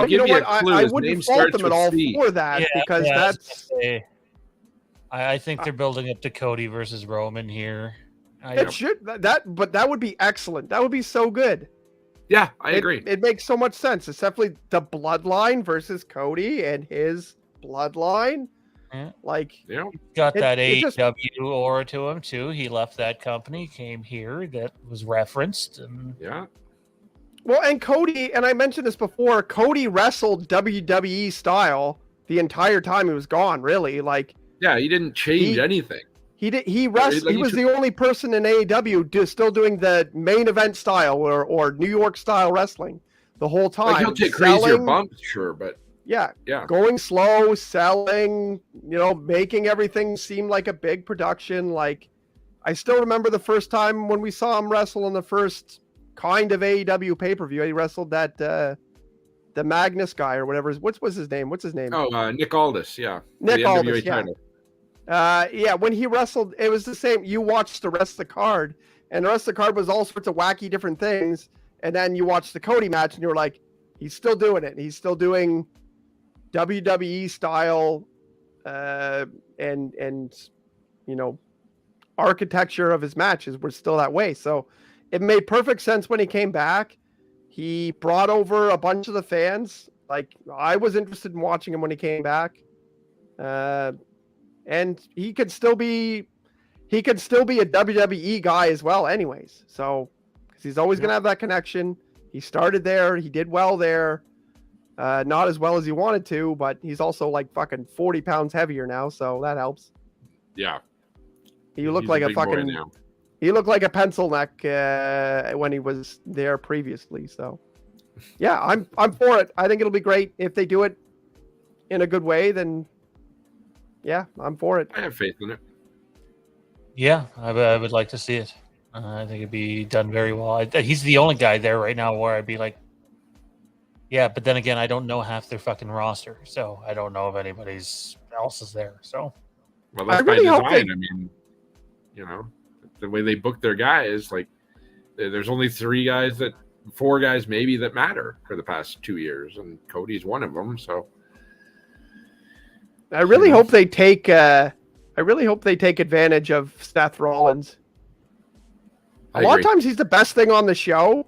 give you a clue. I wouldn't fault them at all for that, because that's. I think they're building up to Cody versus Roman here. But that would be excellent. That would be so good. Yeah, I agree. It makes so much sense. It's definitely the bloodline versus Cody and his bloodline. Yeah. Got that AEW aura to him too. He left that company, came here, that was referenced, and Well, and Cody, and I mentioned this before, Cody wrestled WWE style the entire time he was gone. Really, he didn't change anything. He did. He wrestled. He was the only person in AEW still doing the main event style or New York style wrestling the whole time. He'll take crazier bumps, sure, but going slow, selling, making everything seem like a big production. I still remember the first time when we saw him wrestle in the first kind of AEW pay-per-view. He wrestled that the Magnus guy or whatever. What was his name? What's his name? Oh, Nick Aldis. Yeah, Nick Aldis. When he wrestled, it was the same. You watched the rest of the card, and the rest of the card was all sorts of wacky different things. And then you watched the Cody match, and you were like, he's still doing it. He's still doing WWE style, and architecture of his matches were still that way. So it made perfect sense when he came back. He brought over a bunch of the fans. I was interested in watching him when he came back. And he could still be a WWE guy as well anyways. So, because he's always going to have that connection. He started there. He did well there. Not as well as he wanted to, but he's also fucking 40 pounds heavier now. So that helps. Yeah. He looked like he looked like a pencil neck when he was there previously. So yeah, I'm for it. I think it'll be great if they do it in a good way, then yeah, I'm for it. I have faith in it. Yeah, I would like to see it. I think it'd be done very well. He's the only guy there right now where I'd be like, yeah, but then again, I don't know half their fucking roster, so I don't know if anybody's else is there. So, well, that's by design. I mean, the way they book their guys, there's only 4 guys maybe that matter for the past 2 years, and Cody's one of them. So. I really hope they take advantage of Seth Rollins. A lot of times he's the best thing on the show,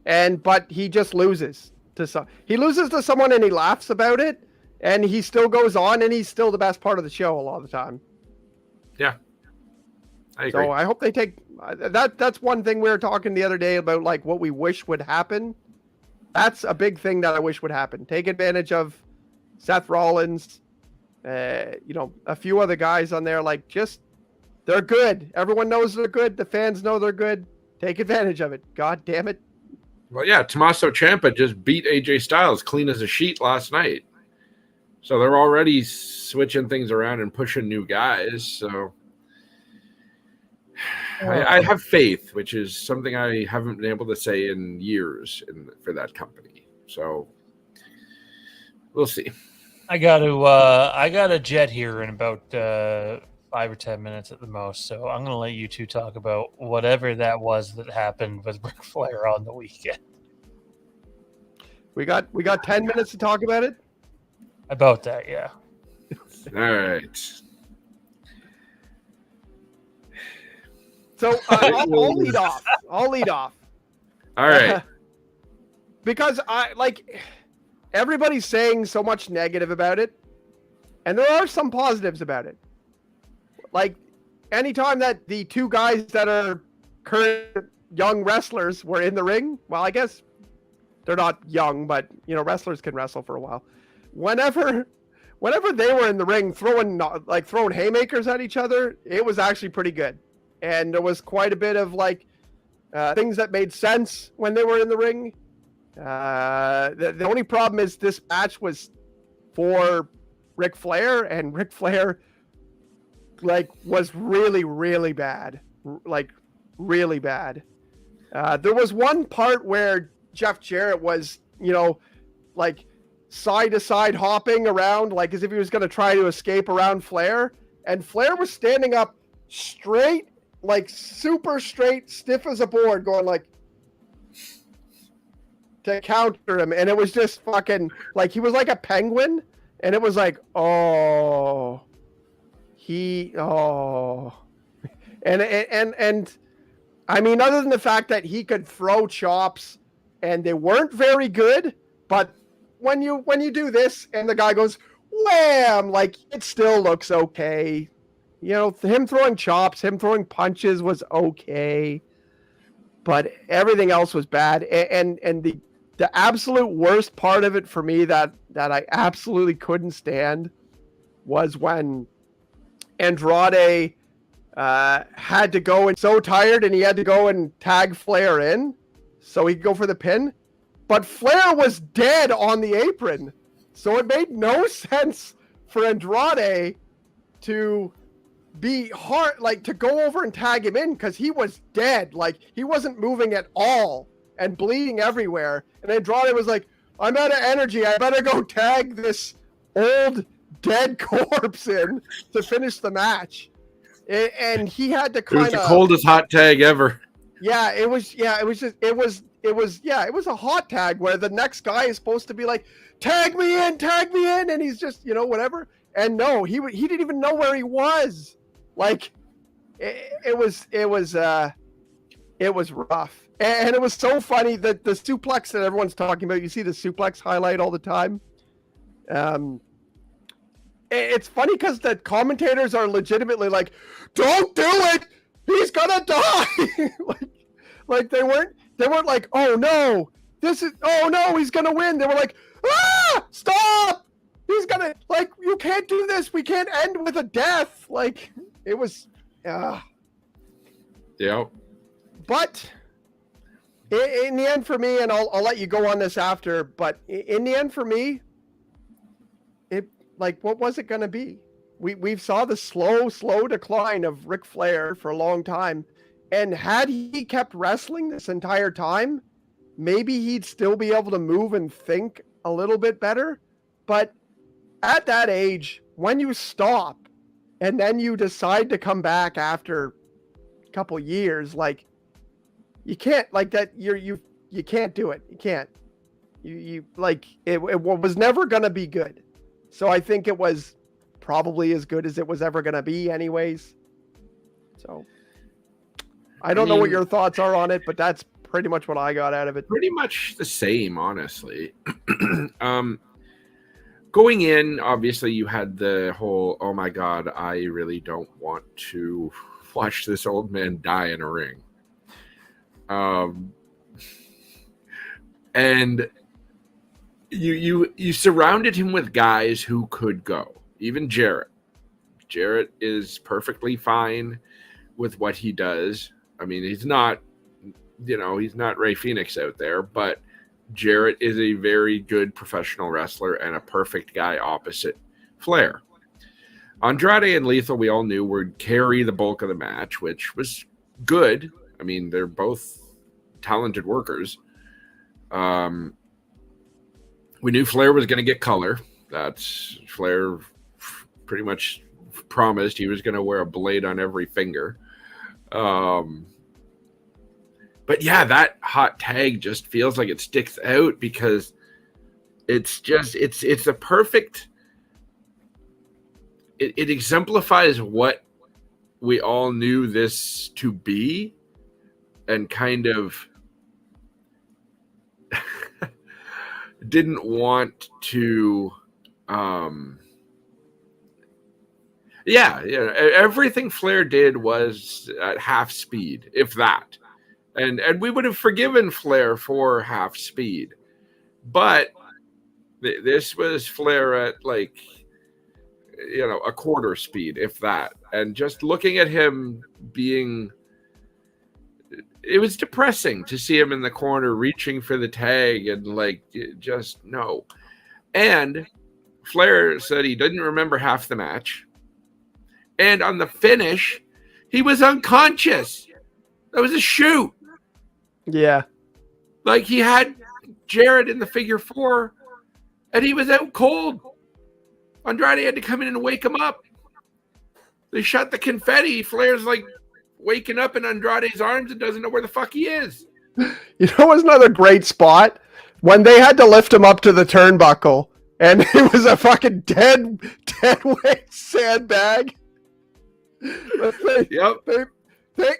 but he just loses to someone and he laughs about it, and he still goes on and he's still the best part of the show a lot of the time. Yeah. I agree. So I hope they take that. That's one thing we were talking the other day about, what we wish would happen. That's a big thing that I wish would happen. Take advantage of Seth Rollins. A few other guys on there, they're good. Everyone knows they're good. The fans know they're good. Take advantage of it. God damn it. Well, yeah, Tommaso Ciampa just beat AJ Styles clean as a sheet last night. So they're already switching things around and pushing new guys. So I have faith, which is something I haven't been able to say in years for that company. So we'll see. I got a jet here in about 5 or 10 minutes at the most, so I'm going to let you two talk about whatever that was that happened with Ric Flair on the weekend. We got 10 minutes to talk about it? About that, yeah. All right. So I'll lead off. All right. Because everybody's saying so much negative about it, and there are some positives about it. Anytime that the 2 guys that are current young wrestlers were in the ring, well, I guess they're not young, but wrestlers can wrestle for a while. Whenever they were in the ring throwing haymakers at each other, it was actually pretty good. And there was quite a bit of things that made sense when they were in the ring. The only problem is this match was for Ric Flair, and Ric Flair was really, really bad. Really bad. There was one part where Jeff Jarrett was, side to side hopping around, as if he was going to try to escape around Flair. And Flair was standing up straight, super straight, stiff as a board, going to counter him. And it was just fucking, he was like a penguin. And it was and I mean, other than the fact that he could throw chops and they weren't very good, but when you do this and the guy goes wham, it still looks okay. Him throwing chops, him throwing punches was okay, but everything else was bad. And the absolute worst part of it for me that I absolutely couldn't stand was when Andrade had to go and so tired and he had to go and tag Flair in so he could go for the pin. But Flair was dead on the apron. So it made no sense for Andrade to be hard, to go over and tag him in because he was dead. He wasn't moving at all and bleeding everywhere. And Andrade was like, I'm out of energy. I better go tag this old dead corpse in to finish the match. And he had to kind of... It was the coldest hot tag ever. Yeah, it was a hot tag where the next guy is supposed to be like, tag me in, and he's just, whatever. And no, he didn't even know where he was. It was rough. And it was so funny that the suplex that everyone's talking about, you see the suplex highlight all the time. It's funny because the commentators are legitimately like, don't do it, he's gonna die. They weren't like, oh no, he's gonna win. They were like, stop, he's gonna, you can't do this, we can't end with a death. It was yeah. But in the end for me, and I'll let you go on this after, but in the end for me, it, what was it going to be? We saw the slow decline of Ric Flair for a long time. And had he kept wrestling this entire time, maybe he'd still be able to move and think a little bit better. But at that age, when you stop and then you decide to come back after a couple years, you can't you can't do it. You can't. It was never going to be good. So I think it was probably as good as it was ever going to be anyways. So I don't know what your thoughts are on it, but that's pretty much what I got out of it. Pretty much the same, honestly. Going in, obviously you had the whole, oh my God, I really don't want to watch this old man die in a ring. And you surrounded him with guys who could go. Even Jarrett. Jarrett is perfectly fine with what he does. I mean, he's not Ray Phoenix out there, but Jarrett is a very good professional wrestler and a perfect guy opposite Flair. Andrade and Lethal, we all knew, would carry the bulk of the match, which was good. I mean, they're both talented workers. We knew Flair was going to get color. That's Flair pretty much promised he was going to wear a blade on every finger. But yeah, that hot tag just feels like it sticks out because it's a perfect. It exemplifies what we all knew this to be, and kind of didn't want to. Everything Flair did was at half speed, if that. And we would have forgiven Flair for half speed. But this was Flair at like, a quarter speed, if that. And just looking at him it was depressing to see him in the corner reaching for the tag and like, just no. And Flair said he didn't remember half the match. And on the finish, he was unconscious. That was a shoot. Yeah. Like he had Jarrett in the figure 4 and he was out cold. Andrade had to come in and wake him up. They shot the confetti. Flair's like waking up in Andrade's arms and doesn't know where the fuck he is. You know, it was another great spot when they had to lift him up to the turnbuckle and it was a fucking dead weight sandbag. Yep.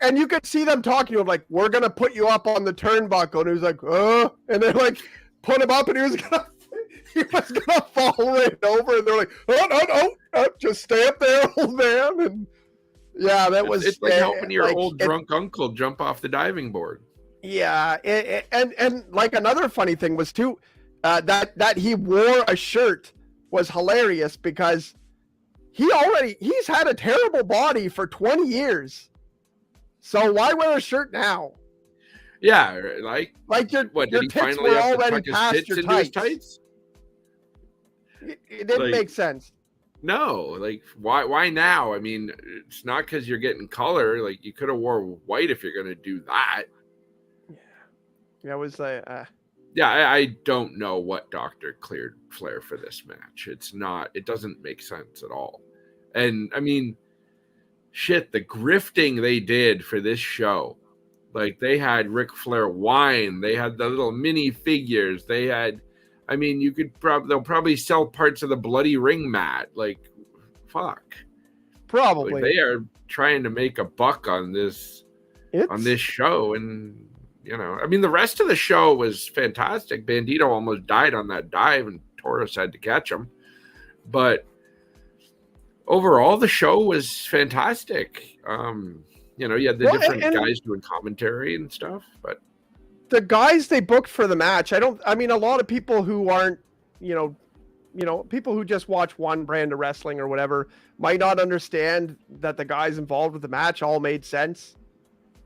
And you could see them talking to him like, we're going to put you up on the turnbuckle. And he was like, oh. And they're like, put him up and he was going to fall right over. And they're like, no, just stay up there, old man. And yeah, it's like helping your old drunk uncle jump off the diving board. Yeah. And like another funny thing was too, that he wore a shirt was hilarious because he's had a terrible body for 20 years. So why wear a shirt now? Yeah, like your did he tits finally were already past your tights? It didn't make sense. No, like why now? I mean, it's not because you're getting color. Like you could have wore white if you're gonna do that. Yeah, it was like. Yeah, I don't know what doctor cleared Flair for this match. It doesn't make sense at all. And I mean, shit, the grifting they did for this show. Like they had Ric Flair wine, they had the little mini figures, they had, I mean, they'll probably sell parts of the bloody ring mat. Like, fuck. Probably. Like, they are trying to make a buck on this show. And, I mean, the rest of the show was fantastic. Bandito almost died on that dive and Taurus had to catch him. But overall, the show was fantastic. You had the different guys doing commentary and stuff, but the guys they booked for the match, I mean, a lot of people who aren't, people who just watch one brand of wrestling or whatever might not understand that the guys involved with the match all made sense.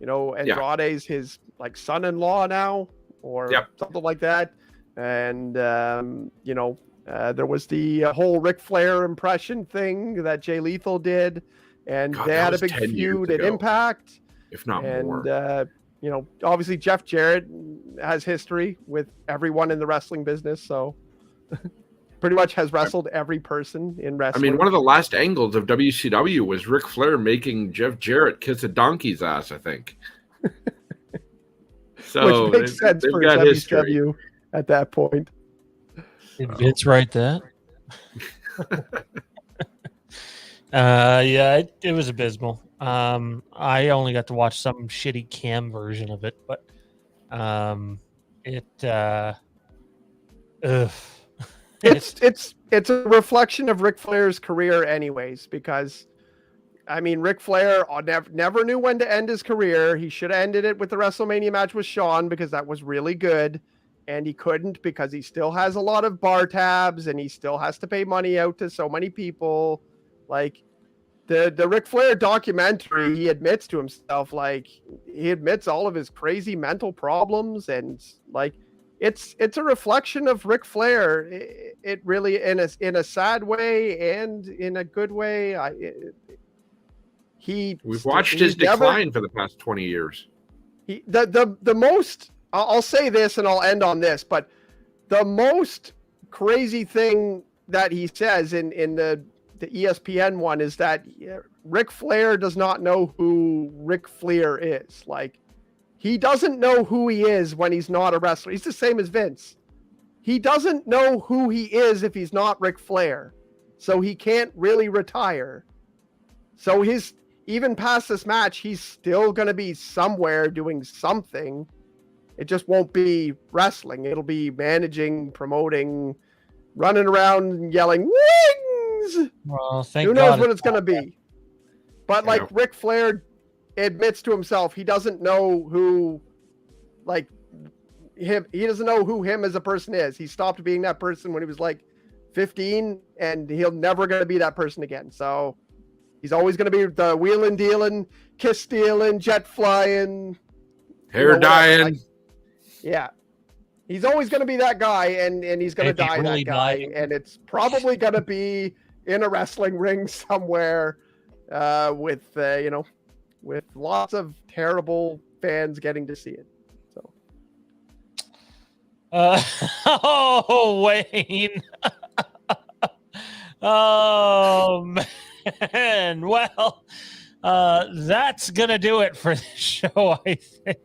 Andrade's his like son-in-law now or something like that. And, there was the whole Ric Flair impression thing that Jay Lethal did. And they had a big feud at Impact. If not more. And, obviously Jeff Jarrett has history with everyone in the wrestling business. So pretty much has wrestled every person in wrestling. I mean, one of the last angles of WCW was Ric Flair making Jeff Jarrett kiss a donkey's ass, I think. So which makes sense for WCW history at that point. Did Vince write that? Yeah, it was abysmal. I only got to watch some shitty cam version of it, but it's a reflection of Ric Flair's career anyways, because I mean, Ric Flair never knew when to end his career. He should have ended it with the WrestleMania match with Shawn because that was really good. And he couldn't because he still has a lot of bar tabs and he still has to pay money out to so many people. Like the Ric Flair documentary, he admits to himself, like he admits all of his crazy mental problems. And like, it's a reflection of Ric Flair. It really, in a sad way and in a good way. We've watched his decline for the past 20 years. The most, I'll say this and I'll end on this, but the most crazy thing that he says in the ESPN one is that Ric Flair does not know who Ric Flair is. Like, he doesn't know who he is when he's not a wrestler. He's the same as Vince. He doesn't know who he is if he's not Ric Flair. So he can't really retire. So even past this match, he's still going to be somewhere doing something. It just won't be wrestling. It'll be managing, promoting, running around, yelling, wings! Well, thank Who knows God what it's going to be? But like Ric Flair admits to himself, he doesn't know who, like, him. He doesn't know who him as a person is. He stopped being that person when he was like 15, and he'll never going to be that person again. So he's always going to be the wheeling, dealing, kiss stealing, jet flying, hair dyeing. Like, yeah. He's always going to be that guy, and he's going to die really that guy. dying. And it's probably going to be in a wrestling ring somewhere with lots of terrible fans getting to see it. So, oh, Wayne. Oh, man. Well, that's going to do it for the show, I think.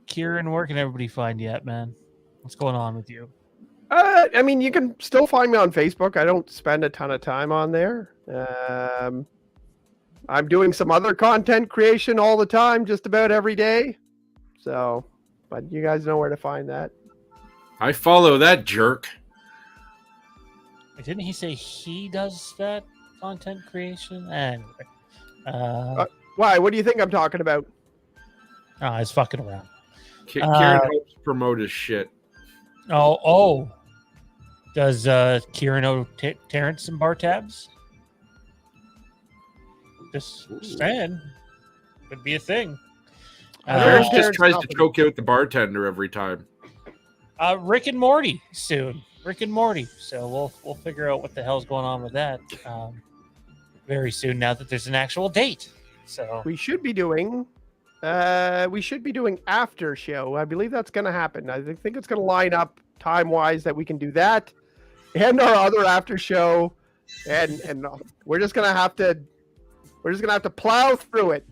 Kieran, where can everybody find you at, man? What's going on with you? I mean, you can still find me on Facebook. I don't spend a ton of time on there. I'm doing some other content creation all the time, just about every day. So, but you guys know where to find that. I follow that jerk. Didn't he say he does that content creation? Anyway. Why? What do you think I'm talking about? He's fucking around. Kieran helps promote his shit. Oh. Does Kieran owe Terrence some bar tabs? Just saying. Could be a thing. Terrence just Terrence tries to helping. choke out the bartender every time. Rick and Morty soon. Rick and Morty. So we'll figure out what the hell's going on with that very soon. Now that there's an actual date. So We should be doing after show. I believe that's going to happen. I think it's going to line up time wise that we can do that, and our other after show, and we're just going to have to plow through it.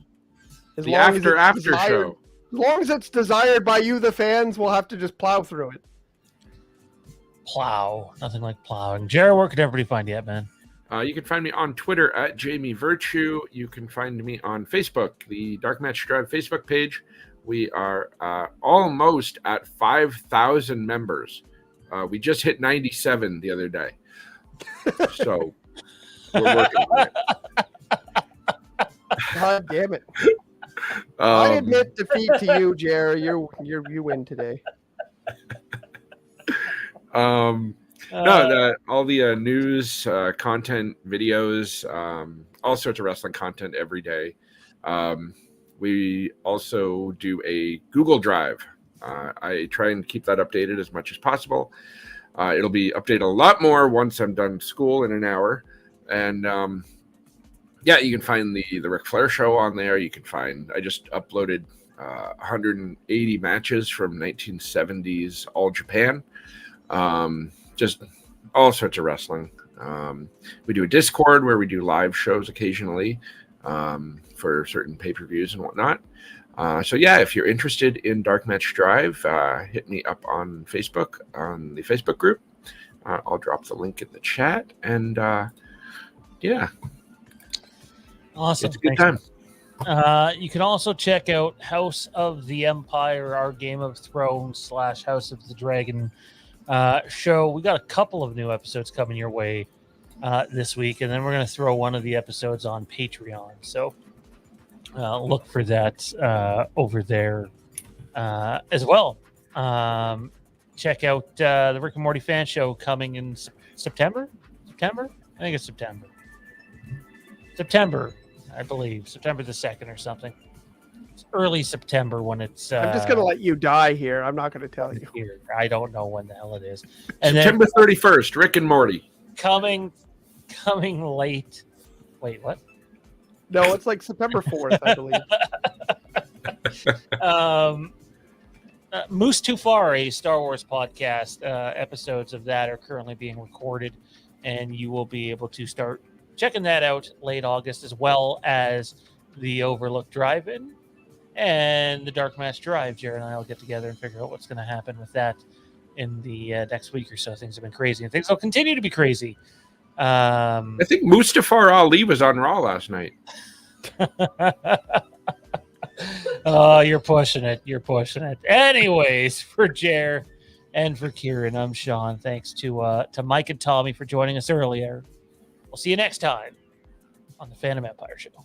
As The long as after it's desired- show. As long as it's desired by you, the fans, we'll have to just plow through it. plow. Nothing like plowing. Jared, where can everybody find you at, man? You can find me on Twitter at Jamie Virtue. You can find me on Facebook, the Dark Match Drive Facebook page. We are almost at 5,000 members. We just hit 97 the other day. So we're working on it. God damn it. I admit defeat to you, Jared. You win today. All the news, content, videos, all sorts of wrestling content every day. We also do a Google Drive. I try and keep that updated as much as possible. It'll be updated a lot more once I'm done school in an hour. And you can find the Ric Flair show on there. You can find, I just uploaded 180 matches from 1970s All Japan. Just all sorts of wrestling. We do a Discord where we do live shows occasionally for certain pay-per-views and whatnot. If you're interested in Dark Match Drive, hit me up on Facebook, on the Facebook group. I'll drop the link in the chat. And Awesome. it's a good Thanks. time. You can also check out House of the Empire, our Game of Thrones / House of the Dragon show. We got a couple of new episodes coming your way this week, and then we're going to throw one of the episodes on Patreon. So look for that over there as well. Check out the Rick and Morty fan show coming in September. I think it's September, I believe. September the 2nd or something. It's early September when it's... I'm just going to let you die here. I'm not going to tell you. Here. I don't know when the hell it is. And September 31st, Rick and Morty. Coming late. Wait, what? No, it's like September 4th, I believe. Moose Too Far, a Star Wars podcast. Episodes of that are currently being recorded, and you will be able to start checking that out late August, as well as the Overlook Drive-In and the Dark Match Drive. Jared and I will get together and figure out what's going to happen with that in the next week or so. Things have been crazy, and things will continue to be crazy. I think Mustafa Ali was on Raw last night. Oh, you're pushing it. Anyways, for Jer and for Kieran, I'm Sean. Thanks to Mike and Tommy for joining us earlier. We'll see you next time on the Fandom Empire Show.